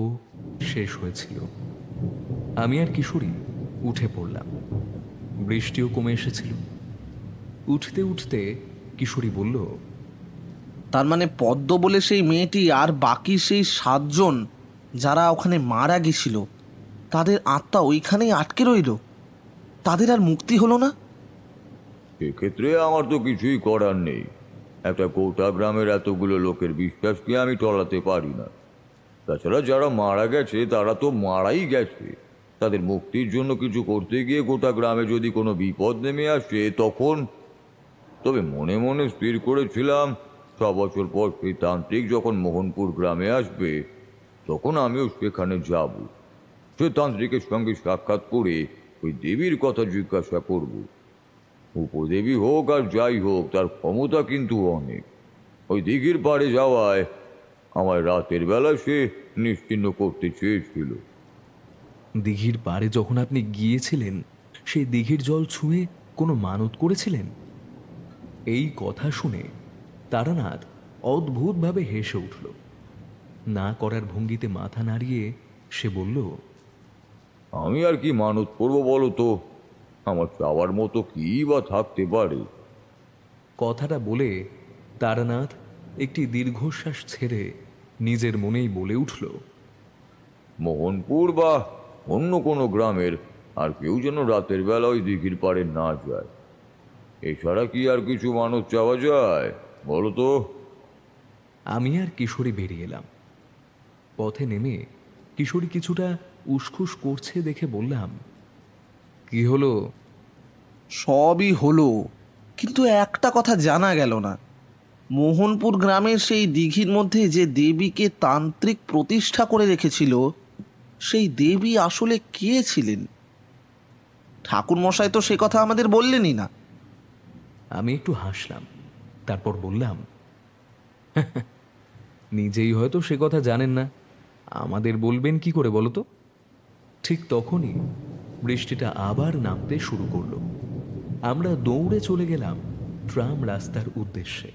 শেষ হয়েছিল। আমি আর কিশোরী উঠে পড়লাম। বৃষ্টিও কমে এসেছিল। উঠতে উঠতে কিশোরী বলল, তার মানে পদ্ম বলে সেই মেয়েটি আর বাকি সেই 7 জন যারা ওখানে মারা গেছিল, তাদের আত্মা ওইখানেই আটকে রইল, তাদের আর মুক্তি হলো না? সেক্ষেত্রে আমার তো কিছুই করার নেই। একটা গোটা গ্রামের এতগুলো লোকের বিশ্বাসকে আমি টলাতে পারি না। তাছাড়া যারা মারা গেছে তারা তো মারাই গেছে। তাদের মুক্তির জন্য কিছু করতে গিয়ে গোটা গ্রামে যদি কোনো বিপদ নেমে আসে তখন। তবে মনে মনে স্থির করেছিলাম 6 বছর পর সেই তান্ত্রিক যখন মোহনপুর গ্রামে আসবে তখন আমিও সেখানে যাব। সে তান্ত্রিকের সঙ্গে সাক্ষাৎ করে ওই দেবীর কথা জিজ্ঞাসা করব। উপদেবী হোক আর যাই হোক, তার ক্ষমতা কিন্তু অনেক। ওই দিঘির পাড়ে যাওয়ায় আমার রাতের বেলা সে নিশ্চিহ্ন করতে চেয়েছিল। দিঘির পাড়ে যখন আপনি গিয়েছিলেন সেই দিঘির জল ছুঁয়ে কোনো মানত করেছিলেন? এই কথা শুনে তারানাথ অদ্ভুতভাবে হেসে উঠল। না করার ভঙ্গিতে মাথা নাড়িয়ে সে বলল, আমি আর কি মানত করবো বলো তো? আমার চাওয়ার মতো কি বা থাকতে পারে? কথাটা বলে তারানাথ একটি দীর্ঘশ্বাস ছেড়ে নিজের মনেই বলে উঠল, মোহনপুর বা অন্য কোনো গ্রামের আর কেউ যেন রাতের বেলা ওই দিঘির পাড়ে না যায়। এছাড়া কি আর কিছু মানত চাওয়া যায় বলো তো? আমি আর কিশোরী বেরিয়ে এলাম। পথে নেমে কিশোরী কিছুটা উসখুস করছে দেখে বললাম, কি হলো? সবই হলো, কিন্তু একটা কথা জানা গেল না। মোহনপুর গ্রামের সেই দিঘির মধ্যে যে দেবীকে তান্ত্রিক প্রতিষ্ঠা করে রেখেছিল, সেই দেবী আসলে কে ছিলেন? ঠাকুরমশাই তো সে কথা আমাদের বললেনই না। আমি একটু হাসলাম, তারপর বললাম, নিজেই হয়তো সে কথা জানেন না, আমাদের বলবেন কি করে বলো তো? ঠিক তখনই বৃষ্টিটা আবার নামতে শুরু করলো। আমরা দৌড়ে চলে গেলাম ট্রাম রাস্তার উদ্দেশ্যে।